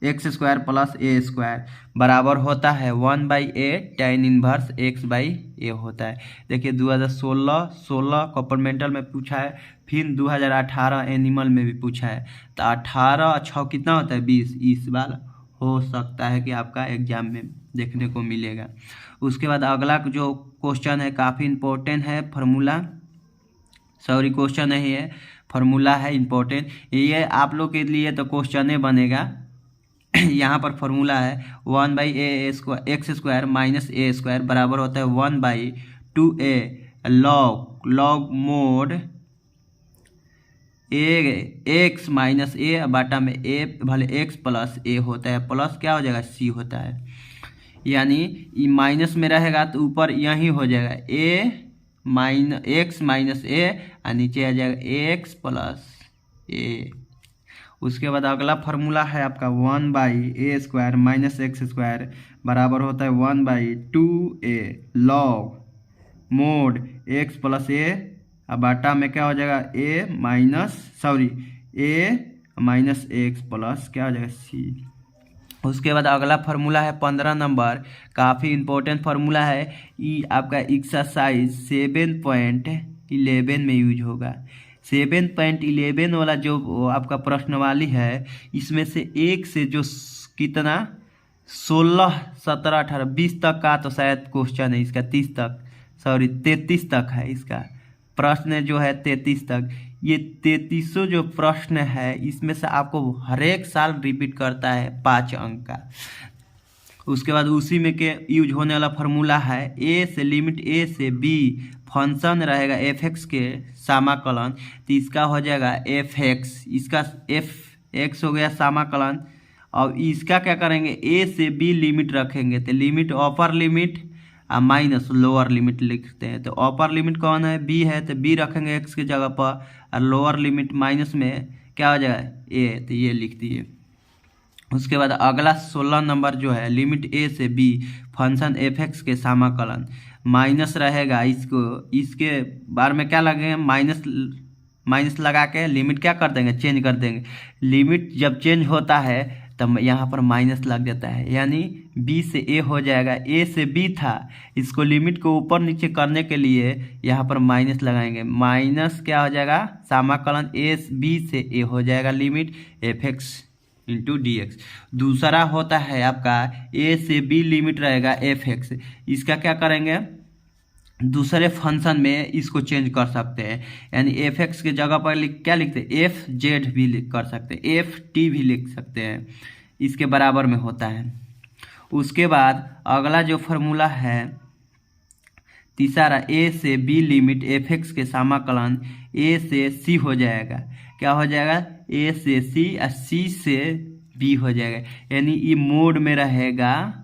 x² plus a² बराबर होता है 1/a टेन इनवर्स x/a होता है। देखिए 2016 कॉम्प्लीमेंटल में पूछा है, फिर 2018 एनिमल में भी पूछा है। तो 18 और 6 कितना होता है 20, इस बार हो सकता है कि आपका एग्जाम में देखने को मिलेगा। उसके बाद अगला जो क्वेश्चन है काफ़ी इम्पोर्टेंट है, फार्मूला क्वेश्चन नहीं है, फार्मूला है इम्पोर्टेंट, ये आप लोग के लिए तो क्वेश्चन बनेगा। यहाँ पर फार्मूला है 1/x² माइनस a² बराबर होता है 1/2a log mod x minus a बाटा में a भले x प्लस a होता है, प्लस क्या हो जाएगा c होता है, यानी माइनस में रहेगा तो ऊपर यही हो जाएगा x माइनस a और नीचे आ जाएगा x प्लस a। उसके बाद अगला फार्मूला है आपका 1/a² माइनस x² बराबर होता है 1/2a log mod x plus a और बाटा में क्या हो जाएगा a माइनस x प्लस क्या हो जाएगा c। उसके बाद अगला फार्मूला है 15 नंबर, काफ़ी इम्पोर्टेंट फार्मूला है, ये आपका एक्सरसाइज 7.11 में यूज होगा। 7.11 वाला जो आपका प्रश्नवाली है, इसमें से एक से जो कितना 16, 17, 18, 20 तक का तो शायद क्वेश्चन है इसका, 33 तक है इसका प्रश्न जो है 33 तक। ये 33 जो प्रश्न है इसमें से आपको हर एक साल रिपीट करता है 5 अंक का। उसके बाद उसी में के यूज होने वाला फार्मूला है लिमिट a से b फंक्शन रहेगा f(x) के समाकलन, तो इसका हो जाएगा f(x), इसका f(x) हो गया समाकलन। और इसका क्या करेंगे a से b लिमिट रखेंगे, तो लिमिट अपर लिमिट और माइनस लोअर लिमिट लिखते हैं। तो अपर लिमिट कौन है b है, तो b रखेंगे x की जगह पर, और लोअर लिमिट माइनस में क्या हो जाएगा a, तो ये लिख दिए। उसके बाद अगला 16 नंबर जो है लिमिट a से b फंक्शन f(x) के समाकलन, माइनस रहेगा, इसके बारे में क्या लगेगा माइनस लगा के लिमिट क्या कर देंगे चेंज कर देंगे। लिमिट जब चेंज होता है तब यहाँ पर माइनस लग जाता है, यानी b से a हो जाएगा, a से b था, इसको लिमिट को ऊपर नीचे करने के लिए यहाँ पर माइनस लगाएंगे, माइनस क्या हो जाएगा समाकलन b से a हो जाएगा लिमिट f(x) इंटू dx। दूसरा होता है आपका a से b लिमिट रहेगा f(x), इसका क्या करेंगे दूसरे फंक्शन में इसको चेंज कर सकते हैं, यानी f(x) के जगह पर क्या लिखते हैं f(z) भी कर सकते हैं, f(t) भी लिख सकते हैं, इसके बराबर में होता है। उसके बाद अगला जो फार्मूला है तीसरा a से b लिमिट f(x) के समाकलन a से c हो जाएगा, क्या हो जाएगा a से c और c से b हो जाएगा, यानी ये मोड में रहेगा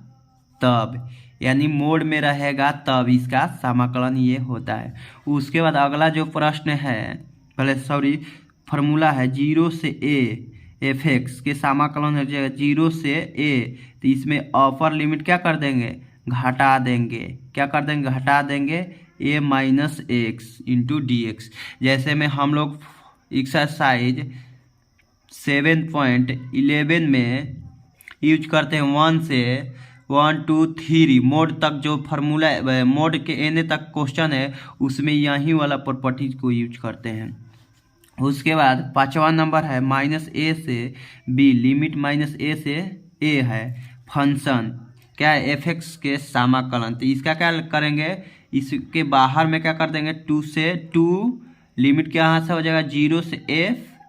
तब, यानी मोड में रहेगा तब इसका समाकलन ये होता है। उसके बाद अगला जो प्रश्न है, फार्मूला है 0 से a एफ एक्स के समाकलन हो जाएगा 0 से a। तो इसमें अपर लिमिट क्या कर देंगे, घटा देंगे। क्या कर देंगे, घटा देंगे a minus x into D x. जैसे में हम लोग एक्सरसाइज 7.11 में यूज करते हैं 1 से 1 2 3 मोड तक जो फार्मूला मोड के एन तक क्वेश्चन है उसमें यही वाला प्रॉपर्टीज को यूज करते हैं। उसके बाद 5वां नंबर है माइनस ए से बी, लिमिट माइनस ए से ए है। फंक्शन क्या है, एफ एक्स के समाकलन। तो इसका क्या करेंगे, इसके बाहर में क्या कर देंगे 2 से 2, लिमिट क्या यहाँ से हो जाएगा 0 से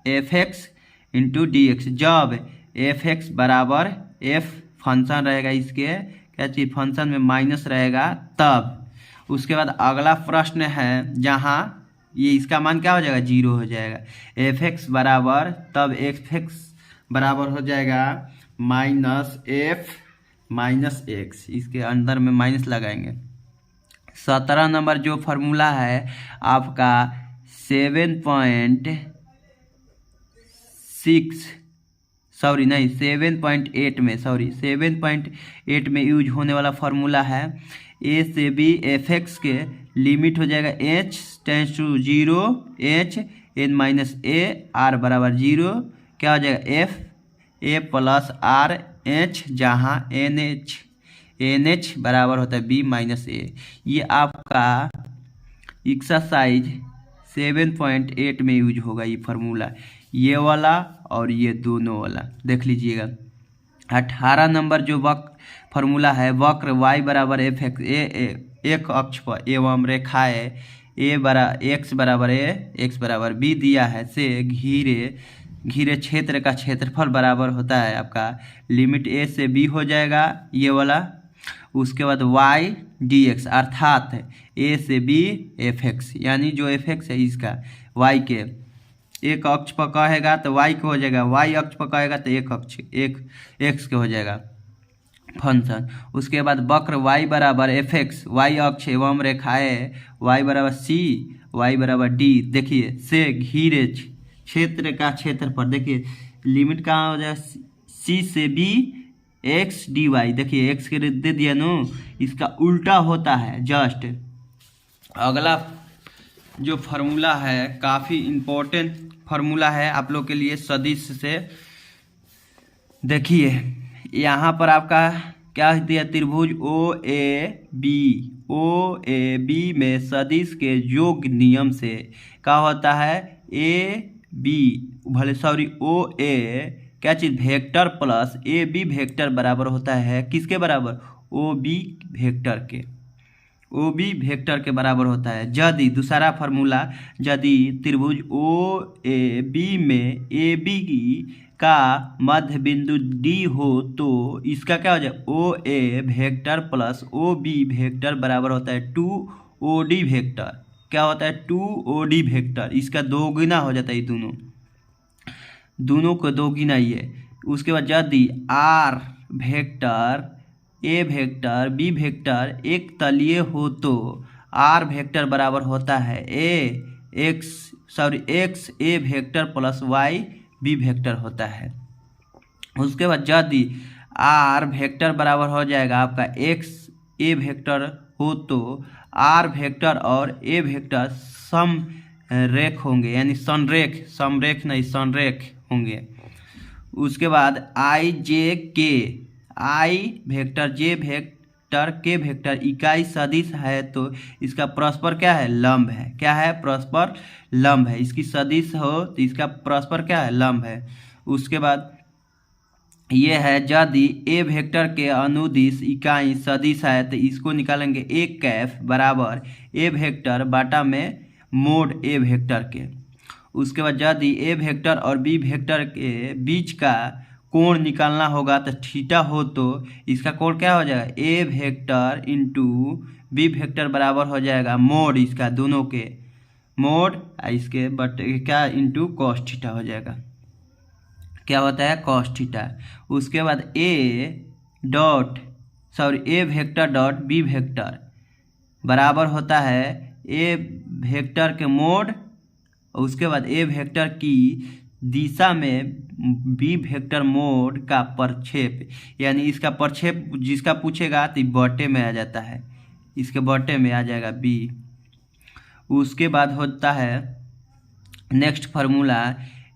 F x into D x. जब एफ एक्स बराबर एफ फंक्शन रहेगा, इसके क्या चीज़ फंक्शन में माइनस रहेगा तब। उसके बाद अगला प्रश्न है जहाँ ये इसका मान क्या हो जाएगा 0 हो जाएगा। एफ एक्स बराबर तब एफ एक्स बराबर हो जाएगा माइनस एफ माइनस एक्स, इसके अंदर में माइनस लगाएंगे। 17 नंबर जो फार्मूला है आपका 7.8 में यूज होने वाला फार्मूला है। ए से बी एफ एक्स के लिमिट हो जाएगा h tends to 0 h n minus a r बराबर 0। क्या हो जाएगा f a plus r h, जहाँ एन एच बराबर होता है बी माइनस ए। ये आपका एक्सरसाइज 7.8 में यूज होगा ये फार्मूला, ये वाला और ये दोनों वाला देख लीजिएगा। 18 नंबर जो फार्मूला है वक्र y बराबर एफ एक्स एक अक्ष पर एवं रेखाएं एक्स बराबर ए एक्स बराबर बी दिया है से घिरे क्षेत्र का क्षेत्रफल बराबर होता है आपका, लिमिट ए से बी हो जाएगा ये वाला। उसके बाद y डी एक्स अर्थात ए से बी एफ एक्स, यानी जो एफ एक्स है इसका y के एक अक्ष पर कहेगा तो y के हो जाएगा, y अक्ष पर कहेगा तो एक अक्ष एक एक्स के हो जाएगा फंक्शन। उसके बाद वक्र y बराबर एफ एक्स, वाई अक्ष एवं रेखाएं y बराबर सी y बराबर डी, देखिए से घिरे क्षेत्र का क्षेत्रफल, देखिए लिमिट कहाँ हो जाएगा सी से बी एक्स डी वाई, देखिए एक्स के दे दिया नो, इसका उल्टा होता है जस्ट। अगला जो फार्मूला है काफ़ी इम्पोर्टेंट फार्मूला है आप लोग के लिए सदिश से। देखिए यहाँ पर आपका क्या दिया, त्रिभुज ओ ए बी में सदिश के योग नियम से क्या होता है ओ ए क्या चीज़ vector plus A B vector बराबर होता है किसके बराबर, ओ बी वेक्टर के बराबर होता है। यदि दूसरा फार्मूला, यदि त्रिभुज ओ ए बी में ए बी का मध्य बिंदु डी हो तो इसका क्या हो जाए O A vector plus O B vector बराबर होता है 2 ओ डी वेक्टर। क्या होता है 2 ओ डी वेक्टर, इसका दोगुना हो जाता है, दोनों को दोगुना ही है। उसके बाद यदि R vector A vector B vector एक तलीय हो तो आर वेक्टर बराबर होता है x A vector plus y B vector होता है। उसके बाद यदि आर वेक्टर बराबर हो जाएगा आपका एक्स ए वेक्टर हो तो आर वेक्टर और ए वेक्टर समरेख होंगे, यानी संरेख होंगे। उसके बाद आई वेक्टर जे वेक्टर के वेक्टर इकाई सदिश है तो इसका परस्पर क्या है, लंब है। क्या है, परस्पर लंब है। इसकी सदिश हो तो इसका परस्पर क्या है, लंब है। उसके बाद ये है यदि ए वेक्टर के अनुदिश इकाई सदिश है तो इसको निकालेंगे ए कैफ बराबर ए वेक्टर बाटा में मोड ए वेक्टर के। उसके बाद यदि ए वेक्टर और बी वेक्टर के बीच का कोण निकालना होगा तो थीटा हो तो इसका कोण क्या हो जाएगा, ए वेक्टर इंटू बी वेक्टर बराबर हो जाएगा मोड इसका दोनों के मोड इसके बट क्या इंटू कॉस थीटा हो जाएगा। क्या होता है, कॉस थीटा। उसके बाद सॉरी ए वेक्टर डॉट बी वेक्टर बराबर होता है ए वेक्टर के मोड, उसके बाद ए वेक्टर की दिशा में बी वेक्टर मोड का प्रक्षेप, यानी इसका प्रक्षेप जिसका पूछेगा तो बटे में आ जाता है, इसके बटे में आ जाएगा बी। उसके बाद होता है नेक्स्ट फार्मूला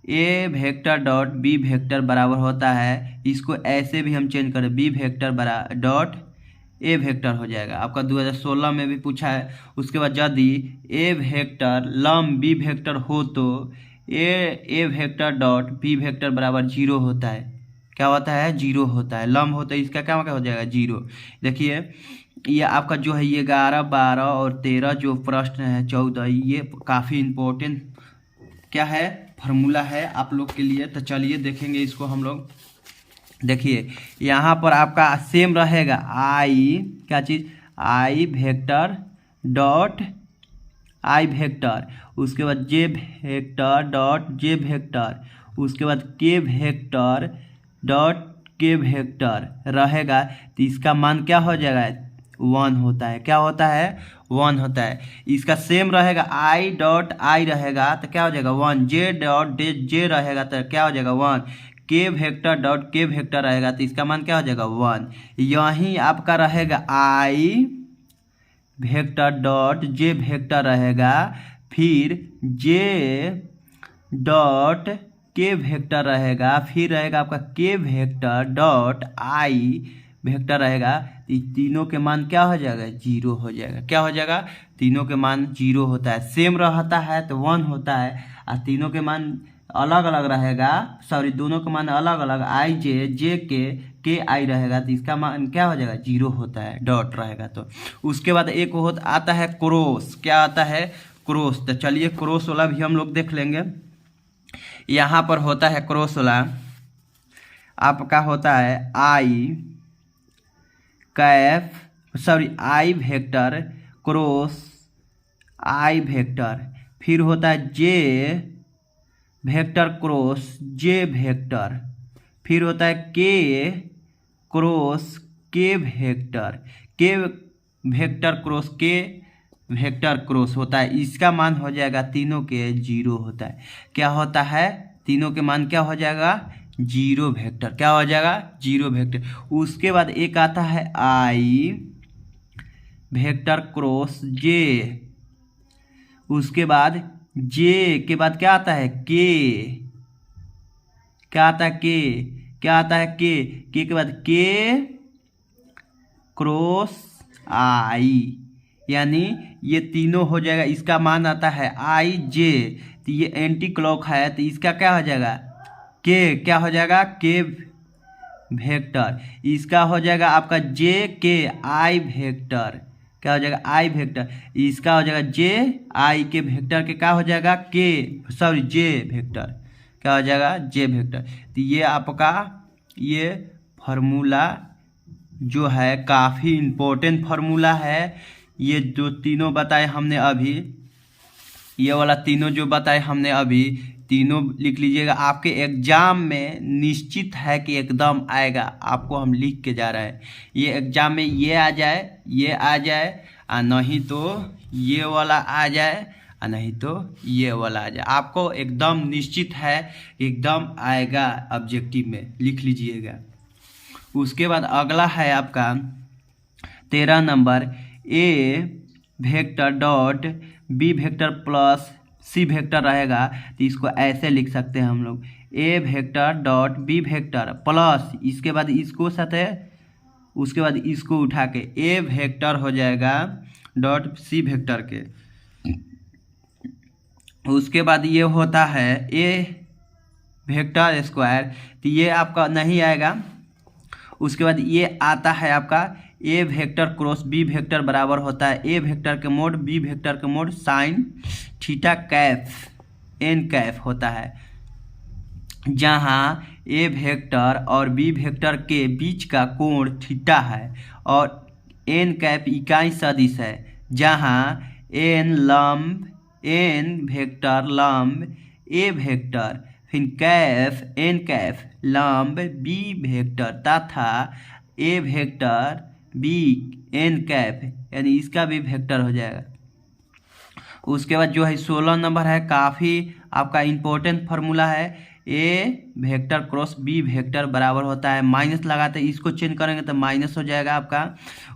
ए वेक्टर डॉट बी वेक्टर बराबर होता है, इसको ऐसे भी हम चेंज करें बी वेक्टर बराबर डॉट ए वेक्टर हो जाएगा, आपका 2016 में भी पूछा है। उसके बाद यदि ए वेक्टर लंब बी वेक्टर हो तो ए वेक्टर डॉट बी वेक्टर बराबर 0 होता है। क्या होता है? 0 होता है। लंब होता है, इसका क्या हो जाएगा? 0। देखिए ये आपका जो है ये 11, 12 और 13 जो प्रश्न है 14, ये काफ़ी इम्पोर्टेंट क्या है फार्मूला है आप लोग के लिए। तो चलिए देखेंगे इसको हम लोग। देखिए यहाँ पर आपका सेम रहेगा आई क्या चीज़, आई वेक्टर डॉट आई वेक्टर, उसके बाद जे वेक्टर डॉट जे वेक्टर, उसके बाद के वेक्टर डॉट के वेक्टर रहेगा। तो इसका मान क्या हो जाएगा? 1 होता है। क्या होता है? 1 होता है। इसका सेम रहेगा आई डॉट आई रहेगा तो क्या हो जाएगा? 1। जे डॉट जे रहेगा तो क्या हो जाएगा? 1। के वेक्टर डॉट के वेक्टर रहेगा तो इसका मान क्या हो जाएगा? 1। यहीं आपका रहेगा आई वेक्टर डॉट जे वेक्टर रहेगा, फिर जे डॉट के वेक्टर रहेगा, फिर रहेगा आपका के वेक्टर डॉट आई वेक्टर रहेगा। तीनों के मान क्या हो जाएगा? 0 हो जाएगा। क्या हो जाएगा? तीनों के मान 0 होता है। सेम रहता है तो 1 होता है, और तीनों के मान अलग अलग रहेगा, सॉरी दोनों के मान अलग अलग आई जे जे के आई रहेगा तो इसका मान क्या हो जाएगा? 0 होता है, डॉट रहेगा। तो उसके बाद एक आता है क्रॉस। क्या आता है? क्रॉस। तो चलिए क्रॉस वाला भी हम लोग देख लेंगे। यहाँ पर होता है क्रॉस वाला आपका होता है I cap sorry I vector cross I vector, फिर होता है J vector cross J vector, फिर होता है K cross K vector, K vector cross K vector cross होता है। इसका मान हो जाएगा तीनों के 0 होता है। क्या होता है? तीनों के मान क्या हो जाएगा? 0 वेक्टर। क्या हो जाएगा? 0 वेक्टर। उसके बाद एक आता है आई वेक्टर क्रॉस जे, उसके बाद जे के बाद क्या आता है? के। क्या आता है? के। क्या आता है? के के बाद के क्रॉस आई, यानी ये तीनों हो जाएगा। इसका मान आता है आई जे, तो ये एंटी क्लॉक है तो इसका क्या हो जाएगा? के। क्या हो जाएगा? के वेक्टर। इसका हो जाएगा आपका जे के आई वेक्टर। क्या हो जाएगा? आई वेक्टर। इसका हो जाएगा जे आई के वेक्टर के क्या हो जाएगा? के सॉरी जे वेक्टर। क्या हो जाएगा? जे वेक्टर। तो ये आपका ये फार्मूला जो है काफ़ी इम्पोर्टेंट फार्मूला है। ये जो तीनों बताए हमने अभी, ये वाला तीनों जो बताए हमने अभी, तीनों लिख लीजिएगा। आपके एग्जाम में निश्चित है कि एकदम आएगा, आपको हम लिख के जा रहे हैं। ये एग्जाम में ये आ जाए, ये आ जाए, और नहीं तो ये वाला आ जाए, और नहीं तो ये वाला आ जाए। आपको एकदम निश्चित है, एकदम आएगा ऑब्जेक्टिव में, लिख लीजिएगा। उसके बाद अगला है आपका 13 नंबर A vector dot B vector plus C vector रहेगा। तो इसको ऐसे लिख सकते हैं हम लोग, A vector dot B vector plus, इसके बाद इसको साथ है, उसके बाद इसको उठा के ए वेक्टर हो जाएगा डॉट सी वेक्टर के। उसके बाद ये होता है ए वेक्टर स्क्वायर, तो ये आपका नहीं आएगा। उसके बाद ये आता है आपका a vector cross b vector बराबर होता है ए वेक्टर के मोड बी वेक्टर के mod sine theta cap n cap होता है, जहाँ ए वेक्टर और बी वेक्टर के बीच का कोण थीटा है और एन कैफ इकाई सदिश है, जहाँ एन लंब एन वेक्टर लंब ए वेक्टर, फिर कैफ एन कैफ लंब बी वेक्टर तथा ए वेक्टर बी एन कैप यानी इसका भी वेक्टर हो जाएगा। उसके बाद जो है 16 नंबर है, काफ़ी आपका इम्पोर्टेंट फार्मूला है, a vector cross b vector बराबर होता है, माइनस लगाते हैं, इसको चेंज करेंगे तो माइनस हो जाएगा आपका।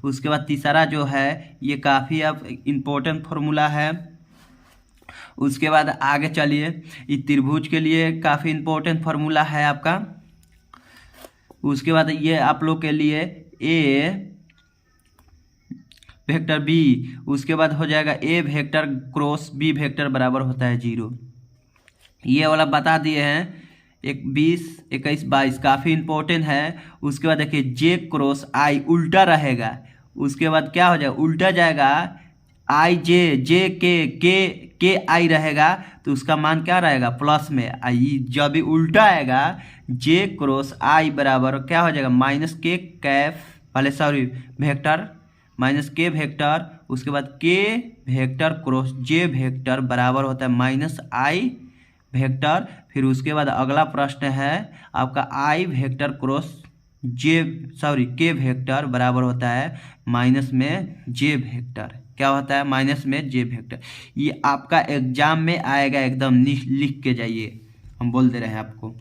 उसके बाद तीसरा जो है ये काफ़ी अब इम्पोर्टेंट फार्मूला है। उसके बाद आगे चलिए, ये त्रिभुज के लिए काफ़ी इम्पोर्टेंट फार्मूला है आपका। उसके बाद ये आप लोग के लिए ए वेक्टर बी, उसके बाद हो जाएगा ए वेक्टर क्रॉस बी वेक्टर बराबर होता है 0। ये वाला बता दिए हैं, 20, 21, 22 काफ़ी इम्पोर्टेंट है। उसके बाद देखिए जे क्रॉस आई उल्टा रहेगा, उसके बाद क्या हो जाएगा, उल्टा जाएगा आई जे के आई रहेगा तो उसका मान क्या रहेगा, प्लस में आई। जब भी उल्टा आएगा जे क्रॉस आई बराबर क्या हो जाएगा, माइनस के कैफ वाले सॉरी वेक्टर माइनस के वेक्टर, उसके बाद के वेक्टर क्रॉस जे वेक्टर बराबर होता है माइनस आई वेक्टर। फिर उसके बाद अगला प्रश्न है आपका आई वेक्टर क्रॉस के वेक्टर बराबर होता है माइनस में जे वेक्टर, क्या होता है माइनस में जे वेक्टर। ये आपका एग्जाम में आएगा, एकदम लिख के जाइए, हम बोल दे रहे हैं आपको।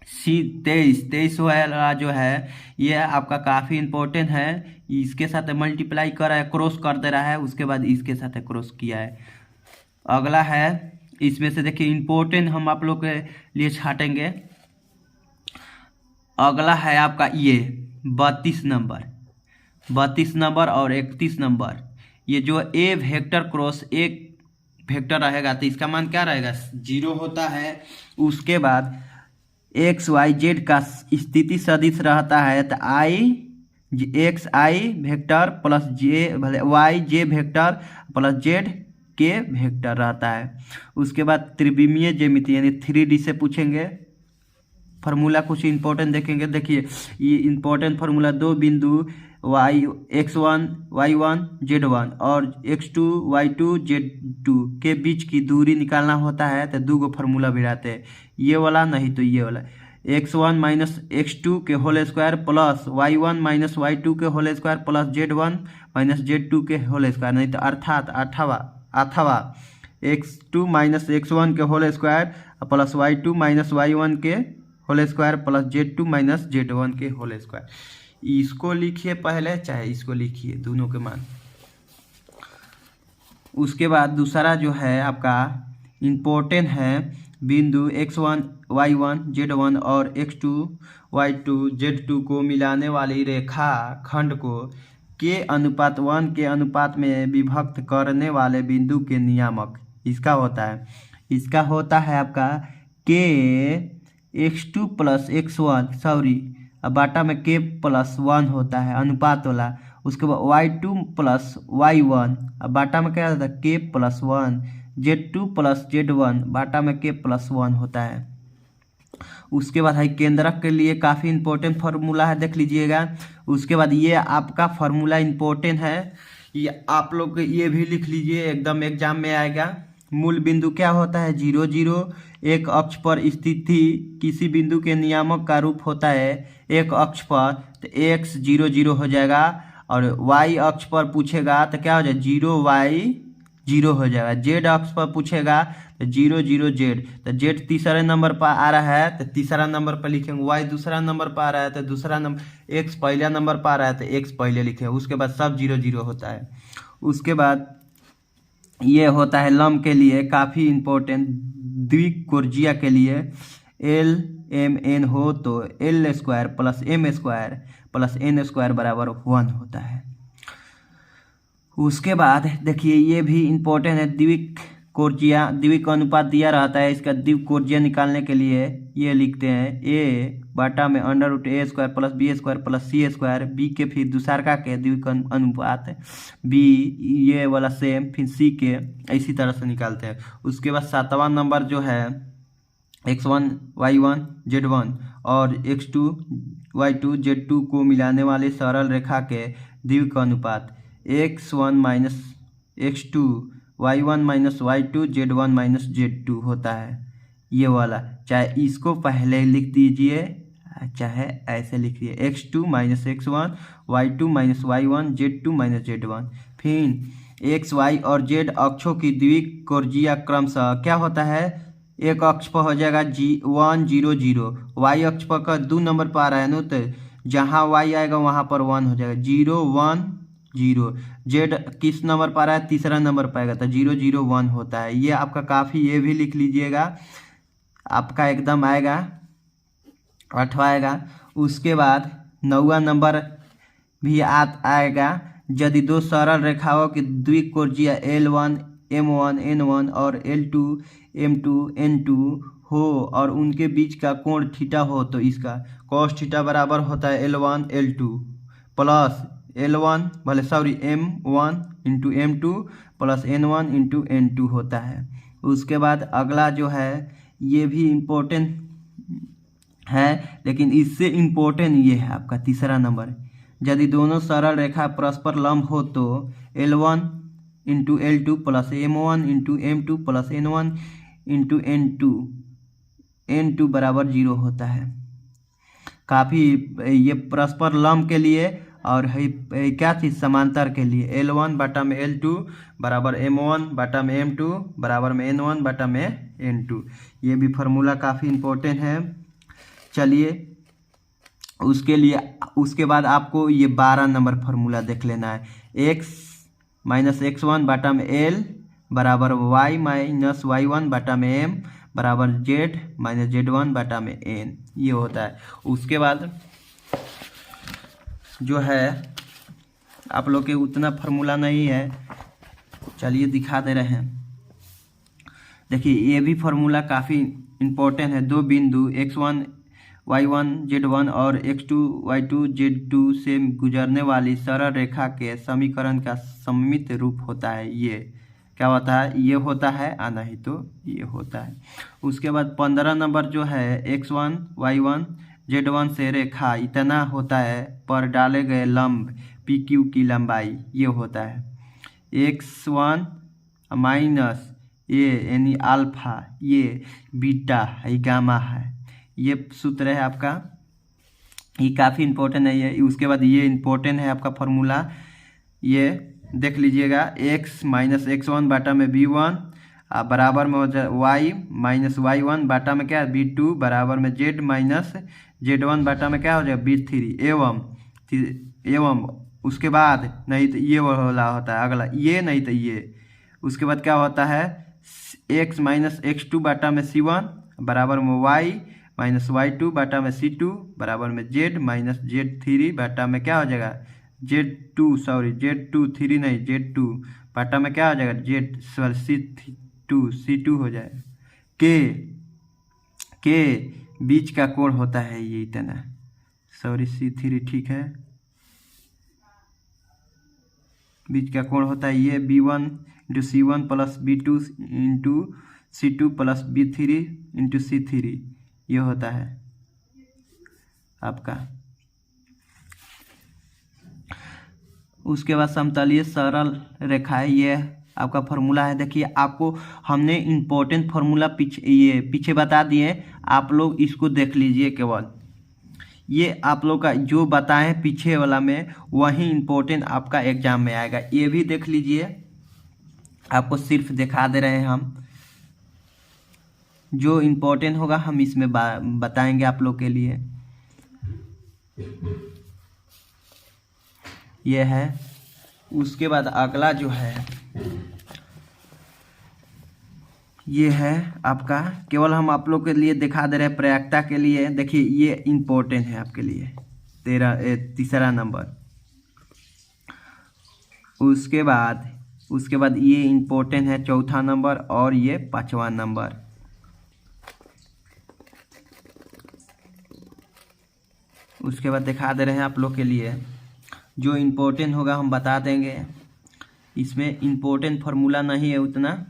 सी 23 वाला जो है ये आपका काफ़ी इम्पोर्टेंट है, इसके साथ मल्टीप्लाई कर रहा है, क्रॉस कर दे रहा है, उसके बाद इसके साथ क्रॉस किया है। अगला है इसमें से देखिए इम्पोर्टेंट हम आप लोग के लिए छाटेंगे। अगला है आपका ये 32 नंबर और 31 नंबर। ये जो ए वेक्टर क्रॉस एक वेक्टर रहेगा तो इसका मान क्या रहेगा, 0 होता है। उसके बाद एक्स वाई जेड का स्थिति सदिश रहता है तो आई एक्स आई वेक्टर प्लस जे वाई जे वेक्टर प्लस जेड के वेक्टर रहता है। उसके बाद त्रिविमीय ज्यामिति यानी 3D से पूछेंगे फार्मूला, कुछ इंपॉर्टेंट देखेंगे। देखिए ये इंपॉर्टेंट फार्मूला, 2 बिंदु x1 y1 z1 और x2 y2 z2 के बीच की दूरी निकालना होता है तो 2 फार्मूला भी रहते हैं, ये वाला नहीं तो ये वाला, x1 माइनस x2 के whole square plus y1 minus y2 के whole square plus z1 minus z2 के होल स्क्वायर, नहीं तो अर्थात अथवा x2 माइनस x1 के whole square plus y2 minus y1 के whole square plus z2 minus z1 के होल स्क्वायर। इसको लिखिए पहले, चाहे इसको लिखिए, दोनों के मान। उसके बाद दूसरा जो है आपका इम्पोर्टेंट है, बिंदु x1 y1 z1 और x2 y2 z2 को मिलाने वाली रेखा खंड को के अनुपात 1 के अनुपात में विभक्त करने वाले बिंदु के नियामक इसका होता है आपका के x2 प्लस x1 बाटा में के प्लस 1 होता है अनुपात वाला। उसके बाद y2 प्लस y1 बाटा में क्या होता है के प्लस 1, z2 प्लस z1 बाटा में के प्लस 1 होता है। उसके बाद है केंद्रक के लिए काफ़ी इंपॉर्टेंट फार्मूला है, देख लीजिएगा। उसके बाद ये आपका फार्मूला इंपॉर्टेंट है, ये आप लोग ये भी लिख लीजिए, एकदम एग्जाम में आएगा। मूल बिंदु क्या होता है, 0 0। एक अक्ष पर स्थिति किसी बिंदु के नियामक का रूप होता है एक अक्ष पर, तो x 0 0 हो जाएगा, और y अक्ष पर पूछेगा तो क्या हो जाएगा 0 y 0 हो जाएगा। z अक्ष पर पूछेगा तो 0 0 z, तो z तीसरे नंबर पर आ रहा है तो तीसरा नंबर पर लिखेंगे, y दूसरा नंबर पर आ रहा है तो दूसरा नंबर, x पहला नंबर पर आ रहा है तो x पहले लिखेंगे। उसके बाद सब 0 0 होता है। उसके बाद ये होता है लंब के लिए काफ़ी इम्पोर्टेंट, द्विकोणीय के लिए एल एम एन हो तो l square plus m square plus n square बराबर 1 होता है। उसके बाद देखिए ये भी इम्पोर्टेंट है, द्विक अनुपात दिया रहता है, इसका द्विकोणीय निकालने के लिए ये लिखते हैं ए बाटा में √a square plus b square plus c square, b के फिर दूसरका के द्विक अनुपात बी ये वाला सेम, फिर सी के, इसी तरह से निकालते हैं। उसके बाद 7वां नंबर जो है x1 y1 z1 और x2 y2 z2 को मिलाने वाली सरल रेखा के द्विक अनुपात x1 minus x2 y1 minus y2 z1 minus z2 होता है, ये वाला। चाहे इसको पहले लिख दीजिए चाहे ऐसे लिखिए x2 minus x1, y2 minus y1, z2 minus z1। फिर x, y और z अक्षों की द्विकोणीय क्रमशः क्या होता है, एक अक्ष पर हो जाएगा 1 0 0, y अक्ष पर का 2 नंबर पर आ रहा है ना, तो जहाँ y आएगा वहाँ पर 1 हो जाएगा, 0 1 0। z किस नंबर पर आ रहा है, तीसरा नंबर पर आएगा तो 0 0 1 होता है। ये आपका काफ़ी, ये भी लिख लीजिएगा, आपका एकदम आएगा 8वां आएगा। उसके बाद 9वां नंबर भी आएगा, यदि दो सरल रेखाओं की द्विकोणीय L1 M1 N1 और L2 M2 N2 हो और उनके बीच का कोण थीटा हो, तो इसका cos थीटा बराबर होता है L1 L2 plus L1 M1 into M2 plus N1 into N2 होता है। उसके बाद अगला जो है ये भी इम्पोर्टेंट है, लेकिन इससे इम्पोर्टेंट ये है आपका तीसरा नंबर, यदि दोनों सरल रेखा परस्पर लंब हो तो L1 into L2 plus M1 into M2 plus N1 into N2 बराबर 0 होता है। काफ़ी ये परस्पर लंब के लिए और है क्या चीज़, समांतर के लिए L1 बटा में L2 बराबर M1 बटा में M2 बराबर में N1 बटा में N2। ये भी फार्मूला काफ़ी इम्पोर्टेंट है। चलिए उसके लिए, उसके बाद आपको ये 12 नंबर फार्मूला देख लेना है, x माइनस x1 बटा में L बराबर y माइनस y1 बटा में M बराबर z माइनस z1 बटा में n, ये होता है। उसके बाद जो है आप लोग के उतना फार्मूला नहीं है, चलिए दिखा दे रहे हैं। देखिए ये भी फार्मूला काफ़ी इम्पोर्टेंट है। दो बिंदु x1 y1 z1 और x2 y2 z2 से गुजरने वाली सरल रेखा के समीकरण का सममित रूप होता है। ये क्या होता है, ये होता है, आ नहीं तो ये होता है। उसके बाद 15 नंबर जो है x1 y1 z1 से रेखा इतना होता है पर डाले गए लंब PQ की लंबाई ये होता है। x1 माइनस ये यानी अल्फा, ये बीटा है, गामा है, ये सूत्र है आपका, ये काफ़ी इम्पोर्टेंट है ये। उसके बाद ये इम्पोर्टेंट है आपका फार्मूला, ये देख लीजिएगा, x माइनस x1 बाटा में b1 बराबर में हो जाए y माइनस y1 बाटा में क्या है b2 बराबर में z माइनस z1 बाटा में क्या हो जाए b3 एवं उसके बाद नहीं तो ये वाला होता है अगला, ये नहीं तो ये। उसके बाद क्या होता है x माइनस x2 बाटा में c1 बराबर में y माइनस y2 बाटा में c2 बराबर में z माइनस z3 बाटा में क्या हो जाएगा z2 3 नहीं z2 बाटा में क्या हो जाएगा c2 हो जाएगा। के बीच का कोण होता है ये इतना, c3 ठीक है, बीच का कोण होता है ये b1 into c1 plus b2 into c2 plus b3 into c3, ये होता है आपका। उसके बाद समतलीय सरल रेखाएं, ये आपका फार्मूला है। देखिए आपको हमने इम्पोर्टेंट फार्मूला पीछे बता दिए, आप लोग इसको देख लीजिए केवल। ये आप लोग का जो बताएं पीछे वाला में वही इम्पोर्टेंट आपका एग्जाम में आएगा, ये भी देख लीजिए। आपको सिर्फ दिखा दे रहे हैं हम, जो इम्पोर्टेंट होगा हम इसमें बताएंगे आप लोग के लिए। ये है। उसके बाद अगला जो है ये है आपका, केवल हम आप लोग के लिए दिखा दे रहे हैं प्रायिकता के लिए। देखिए ये इम्पोर्टेंट है आपके लिए, तीसरा नंबर। उसके बाद ये इम्पोर्टेंट है चौथा नंबर और ये 5वां नंबर। उसके बाद दिखा दे रहे हैं आप लोग के लिए, जो इम्पोर्टेंट होगा हम बता देंगे। इसमें इम्पोर्टेंट फार्मूला नहीं है उतना।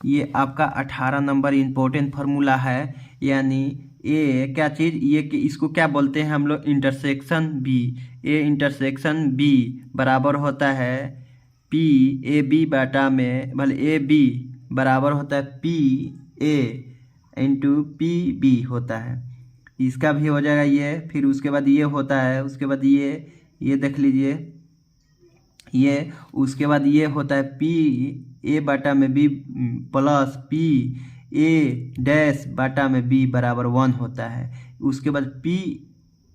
ये आपका 18 नंबर इम्पोर्टेंट फार्मूला है, यानी ये क्या चीज़, ये कि इसको क्या बोलते हैं हम लोग, intersection b. A intersection b बराबर होता है पी ए बी बाटा में, भले ए बी बराबर होता है p a into p b होता है, इसका भी हो जाएगा ये। फिर उसके बाद ये होता है, उसके बाद ये देख लीजिए ये, उसके बाद ये होता है पी ए बटा में b plus p a dash बटा में बी बराबर 1 होता है। उसके बाद पी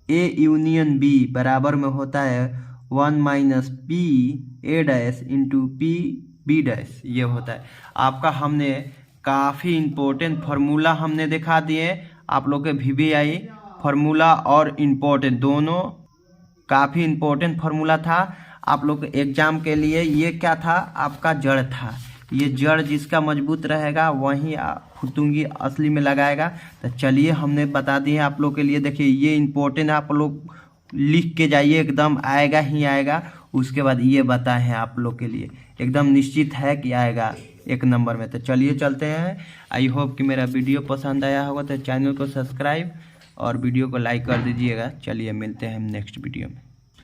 ए यूनियन बी बराबर में होता है 1 minus p a dash into p b dash, ये होता है आपका। हमने काफ़ी इम्पोर्टेंट फार्मूला हमने दिखा दिए आप लोग के VBI फार्मूला और इम्पोर्टेंट दोनों, काफ़ी इम्पोर्टेंट फार्मूला था आप लोग के एग्जाम के लिए। ये क्या था आपका जड़ था, ये जड़ जिसका मजबूत रहेगा वहीं फुतुंगी असली में लगाएगा। तो चलिए हमने बता दिए आप लोग के लिए। देखिए ये इम्पोर्टेंट आप लोग लिख के जाइए, एकदम आएगा ही आएगा। उसके बाद ये बताए हैं आप लोग के लिए, एकदम निश्चित है कि आएगा 1 नंबर में। तो चलिए चलते हैं। आई होप कि मेरा वीडियो पसंद आया होगा, तो चैनल को सब्सक्राइब और वीडियो को लाइक कर दीजिएगा। चलिए मिलते हैं हम नेक्स्ट वीडियो में।